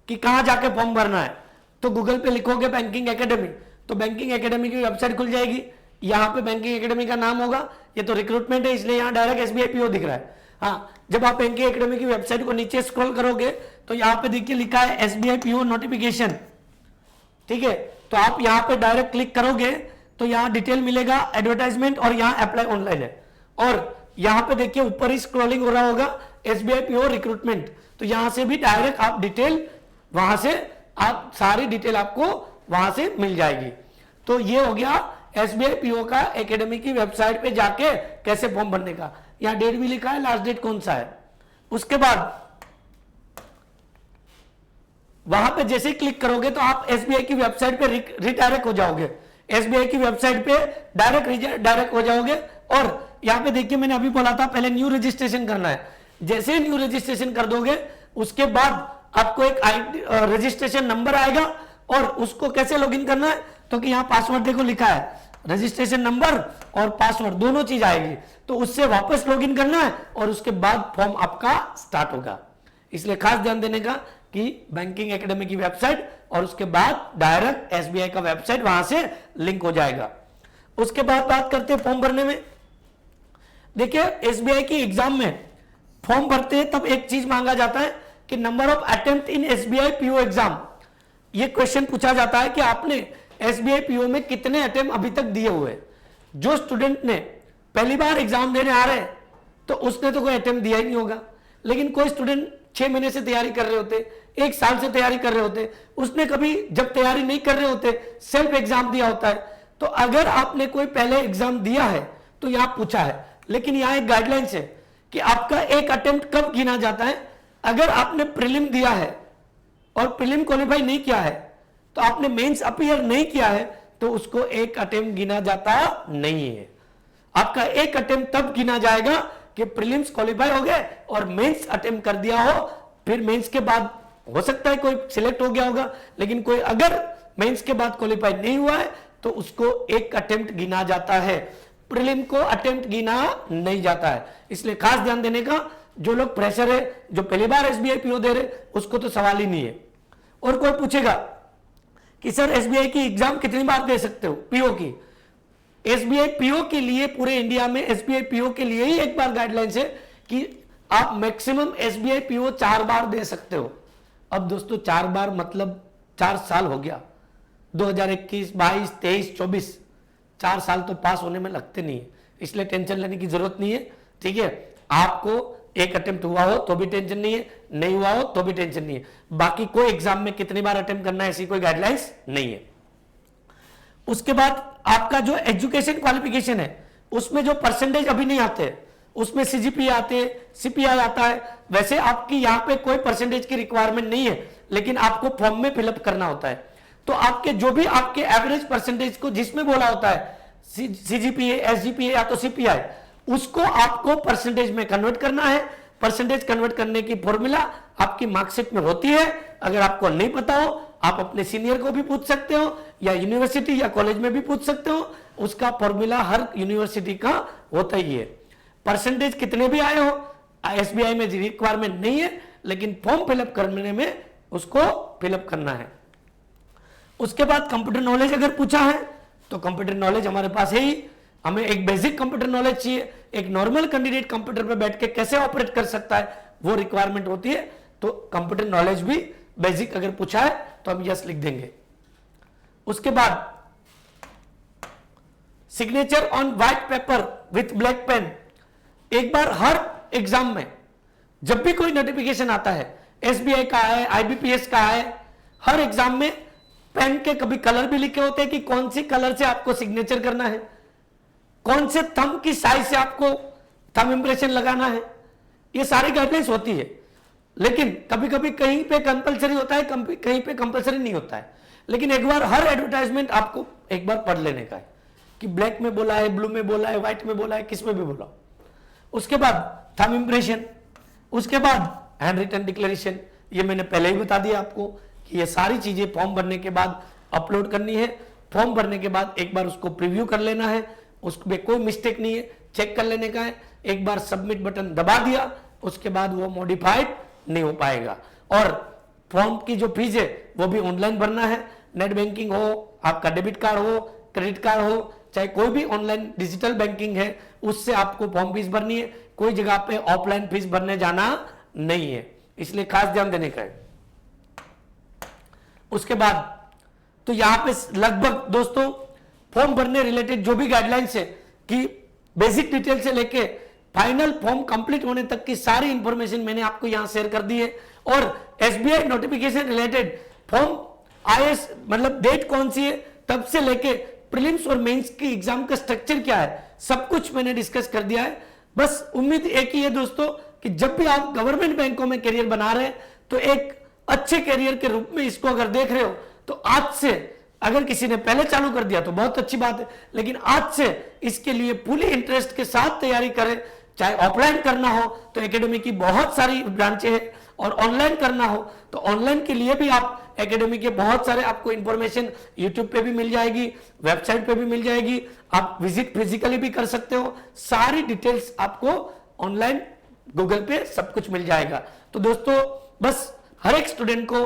[SPEAKER 1] कि कहां जाके फॉर्म भरना है, तो गूगल पे लिखोगे बैंकिंग एकेडमी तो बैंकिंग एकेडमी की वेबसाइट खुल जाएगी। यहां पे बैंकिंग एकेडमी का नाम होगा, ये तो रिक्रूटमेंट है इसलिए यहां डायरेक्ट एसबीआई पीओ दिख रहा है। हाँ, जब आप बैंकिंग एकेडमी की वेबसाइट को नीचे स्क्रॉल करोगे तो यहां पे देखिए लिखा है एसबीआई पीओ नोटिफिकेशन, ठीक है, तो आप यहां पे डायरेक्ट क्लिक करोगे तो यहां डिटेल मिलेगा, एडवर्टाइजमेंट, और यहां अप्लाई ऑनलाइन है। और यहां पे देखिए ऊपर ही स्क्रॉलिंग हो रहा होगा एसबीआई पीओ रिक्रूटमेंट, तो यहां से भी डायरेक्ट आप डिटेल, वहां से आप सारी डिटेल आपको वहां से मिल जाएगी। तो ये हो गया एसबीआई पीओ का एकेडमी की वेबसाइट पे जाके कैसे फॉर्म भरने का। यहां डेट भी लिखा है, लास्ट डेट कौन सा है। उसके बाद वहां पे जैसे ही क्लिक करोगे तो आप एसबीआई की वेबसाइट पे रिडायरेक्ट हो जाओगे, एसबीआई की वेबसाइट पे डायरेक्ट हो जाओगे। और यहां पे देखिए मैंने अभी बोला था पहले न्यू रजिस्ट्रेशन करना है, जैसे ही न्यू रजिस्ट्रेशन कर दोगे उसके बाद आपको एक रजिस्ट्रेशन नंबर आएगा, और उसको कैसे लॉगिन करना है तो कि यहां पासवर्ड देखो लिखा है रजिस्ट्रेशन नंबर और पासवर्ड दोनों चीज आएगी, तो उससे वापस लॉगिन करना है और उसके बाद फॉर्म आपका स्टार्ट होगा। इसलिए खास ध्यान देने का कि बैंकिंग एकेडमी की वेबसाइट और उसके बाद डायरेक्ट एसबीआई का वेबसाइट वहां से लिंक हो जाएगा। उसके बाद बात करते हैं फॉर्म भरने में। देखिए एसबीआई की एग्जाम में फॉर्म भरते हैं तब एक चीज मांगा जाता है कि number of attempt in SBI PO exam. ये क्वेश्चन पूछा जाता है कि आपने एसबीआई पीओ में कितने अटेम्प्ट अभी तक दिए हुए। जो स्टूडेंट ने पहली बार एग्जाम देने आ रहे हैं तो उसने तो कोई अटेम्प्ट दिया ही नहीं होगा, लेकिन कोई स्टूडेंट 6 महीने से तैयारी कर रहे होते, 1 साल से तैयारी कर रहे होते, उसने कभी जब तैयारी नहीं कर रहे होते सेल्फ एग्जाम दिया होता है। तो अगर आपने कोई पहले एग्जाम दिया है तो यहां पूछा है, लेकिन यहां एक गाइडलाइंस है कि आपका एक अटेम्प्ट कब गिना जाता है। अगर आपने प्रीलिम दिया है और प्रीलिम क्वालिफाई नहीं किया है, तो आपने मेंस अपीयर नहीं किया है, तो उसको एक अटेम्प्ट गिना जाता नहीं है। आपका एक अटेम्प्ट तब गिना जाएगा कि प्रीलिम्स क्वालिफाई हो गए और मेंस अटेम्प्ट कर दिया हो। फिर मेंस के बाद हो सकता है कोई सिलेक्ट हो गया होगा, लेकिन कोई अगर मेंस के बाद क्वालिफाई नहीं हुआ है तो उसको एक अटेम्प्ट गिना जाता है, प्रीलिम को अटेम्प्ट गिना नहीं जाता है। इसलिए खास ध्यान देने का, जो लोग प्रेशर है, जो पहली बार एसबीआई पीओ दे रहे, उसको तो सवाल ही नहीं है। और कोई पूछेगा कि सर एसबीआई की एग्जाम कितनी बार दे सकते हो पीओ की। एसबीआई पीओ के लिए पूरे इंडिया में एसबीआई पीओ के लिए ही एक बार गाइडलाइंस है कि आप मैक्सिमम एसबीआई पीओ 4 बार दे सकते हो। अब दोस्तों 4 बार मतलब 4 साल हो गया, 2021, 22, 23, 24, 4 साल तो पास होने में लगते नहीं है, इसलिए टेंशन लेने की जरूरत नहीं है। ठीक है, आपको एक अटेम्प्ट हुआ हो तो भी टेंशन नहीं है, नहीं हुआ हो तो भी टेंशन नहीं है। बाकी कोई एग्जाम में कितनी बार अटेम्प्ट करना है ऐसी कोई गाइडलाइंस नहीं है। उसके बाद आपका जो एजुकेशन क्वालिफिकेशन है उसमें जो परसेंटेज अभी नहीं आते, उसमें सीजीपीए आते, सीपीआई आता है। वैसे आपकी यहां पे कोई परसेंटेज की रिक्वायरमेंट नहीं है, लेकिन आपको फॉर्म में फिलअप करना होता है। तो आपके जो भी आपके एवरेज परसेंटेज को जिसमें बोला होता है सीजीपीए, एसजीपीए या तो सीपीआई, उसको आपको परसेंटेज में कन्वर्ट करना है। परसेंटेज कन्वर्ट करने की फॉर्मूला आपकी मार्कशीट में होती है। अगर आपको नहीं पता हो आप अपने सीनियर को भी पूछ सकते हो या यूनिवर्सिटी या कॉलेज में भी पूछ सकते हो। उसका फॉर्मूला हर यूनिवर्सिटी का होता ही है। परसेंटेज कितने भी आए हो एसबीआई में रिक्वायरमेंट नहीं है, लेकिन फॉर्म फिलअप करने में उसको फिलअप करना है। उसके बाद कंप्यूटर नॉलेज अगर पूछा है तो कंप्यूटर नॉलेज हमारे पास है ही। हमें एक बेसिक कंप्यूटर नॉलेज चाहिए। एक नॉर्मल कैंडिडेट कंप्यूटर पर बैठ के कैसे ऑपरेट कर सकता है वो रिक्वायरमेंट होती है। तो कंप्यूटर नॉलेज भी बेसिक अगर पूछा है तो हम यस लिख देंगे। उसके बाद signature on white paper with black pen. एक बार हर एग्जाम में जब भी कोई नोटिफिकेशन आता है, एसबीआई का है, आईबीपीएस का है, हर एग्जाम में पेन के कभी कलर भी लिखे होते हैं कि कौन सी कलर से आपको सिग्नेचर करना है, कौन से थंब की साइज से आपको थंब इंप्रेशन लगाना है। ये सारी गाइडलाइंस होती है, लेकिन कभी कभी कहीं पे कंपलसरी होता है, कहीं पे कंपलसरी नहीं होता है। लेकिन एक बार हर एडवर्टाइजमेंट आपको एक बार पढ़ लेने का है कि ब्लैक में बोला है, ब्लू में बोला है, व्हाइट में बोला है, किस में भी बोला। उसके बाद थंब इंप्रेशन, उसके बाद हैंड रिटन डिक्लेरेशन। ये मैंने पहले ही बता दिया आपको कि ये सारी चीजें फॉर्म भरने के बाद अपलोड करनी है। फॉर्म भरने के बाद एक बार उसको प्रीव्यू कर लेना है, उसमें कोई मिस्टेक नहीं है, चेक कर लेने का है। एक बार सबमिट बटन दबा दिया उसके बाद वो मॉडिफाइड नहीं हो पाएगा। और फॉर्म की जो फीस है वो भी ऑनलाइन भरना है। नेट बैंकिंग हो, आपका डेबिट कार्ड हो, क्रेडिट कार्ड हो, चाहे कोई भी ऑनलाइन डिजिटल बैंकिंग है, उससे आपको फॉर्म फीस भरनी है। कोई जगह पे ऑफलाइन फीस भरने जाना नहीं है, इसलिए खास ध्यान देने का है। उसके बाद तो यहां पे लगभग दोस्तों फॉर्म भरने रिलेटेड जो भी गाइडलाइंस है कि बेसिक डिटेल से लेके फाइनल फॉर्म कंप्लीट होने तक की सारी इंफॉर्मेशन मैंने आपको यहां शेयर कर दी है। और SBI notification related form IAS मतलब डेट कौन सी है, तब से लेके प्रीलिम्स और मेंस की एग्जाम का स्ट्रक्चर क्या है, सब कुछ मैंने डिस्कस कर दिया है। बस उम्मीद एक ही है दोस्तों कि जब भी आप गवर्नमेंट बैंकों में करियर बना रहे हैं तो एक अच्छे करियर के रूप में इसको अगर देख रहे हो तो आज से, अगर किसी ने पहले चालू कर दिया तो बहुत अच्छी बात है, लेकिन आज से इसके लिए फुली इंटरेस्ट के साथ तैयारी करें। चाहे ऑफलाइन करना हो तो एकेडमी की बहुत सारी ब्रांचें हैं, और ऑनलाइन करना हो तो ऑनलाइन के लिए भी आप एकेडमी के बहुत सारे आपको इंफॉर्मेशन यूट्यूब पे भी मिल जाएगी, वेबसाइट पे भी मिल जाएगी, आप विजिट फिजिकली भी कर सकते हो, सारी डिटेल्स आपको ऑनलाइन गूगल पे सब कुछ मिल जाएगा। तो दोस्तों बस हर एक स्टूडेंट को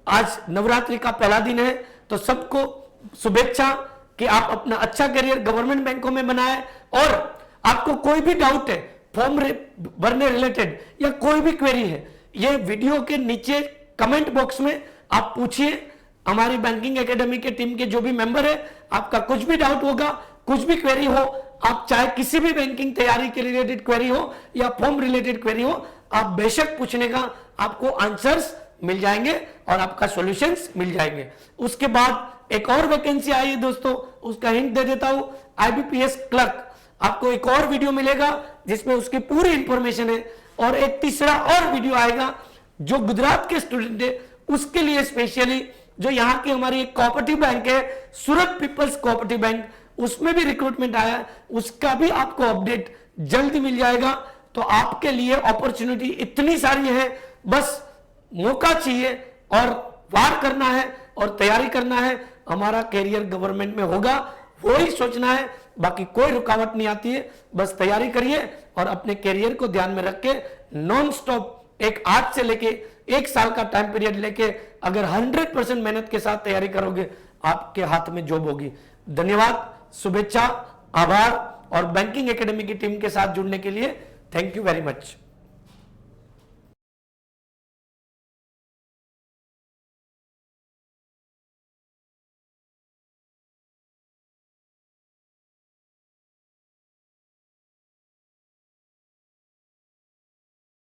[SPEAKER 1] आज नवरात्रि का पहला दिन है, तो सबको शुभेच्छा कि आप अपना अच्छा करियर गवर्नमेंट बैंकों में बनाएं। और आपको कोई भी डाउट है फॉर्म भरने रिलेटेड या कोई भी क्वेरी है, ये वीडियो के नीचे कमेंट बॉक्स में आप पूछिए। हमारी बैंकिंग एकेडमी के टीम के जो भी मेंबर है, आपका कुछ भी डाउट होगा, कुछ भी क्वेरी हो, आप चाहे किसी भी बैंकिंग तैयारी के रिलेटेड क्वेरी हो या फॉर्म रिलेटेड क्वेरी हो, आप बेशक पूछने का, आपको आंसर्स मिल जाएंगे और आपका सॉल्यूशंस मिल जाएंगे। उसके बाद एक और वैकेंसी आई है दोस्तों, उसका हिंट दे देता हूं, IBPS क्लर्क। आपको एक और वीडियो मिलेगा जिसमें उसकी पूरी इंफॉर्मेशन है, और एक तीसरा और वीडियो आएगा जो गुजरात के स्टूडेंट है उसके लिए स्पेशली, जो यहाँ की हमारी एक कोऑपरेटिव बैंक है सूरत पीपल्स कोऑपरेटिव बैंक, उसमें भी रिक्रूटमेंट आया है, उसका भी आपको अपडेट जल्दी मिल जाएगा। तो आपके लिए अपॉर्चुनिटी इतनी सारी है, बस मौका चाहिए और वार करना है और तैयारी करना है। हमारा कैरियर गवर्नमेंट में होगा वो ही सोचना है, बाकी कोई रुकावट नहीं आती है। बस तैयारी करिए और अपने कैरियर को ध्यान में रख के नॉन स्टॉप एक आज से लेके 1 साल का टाइम पीरियड लेके अगर 100% मेहनत के साथ तैयारी करोगे, आपके हाथ में जॉब होगी। धन्यवाद, शुभेच्छा, आभार, और बैंकिंग एकेडमी की टीम के साथ जुड़ने के लिए थैंक यू वेरी मच।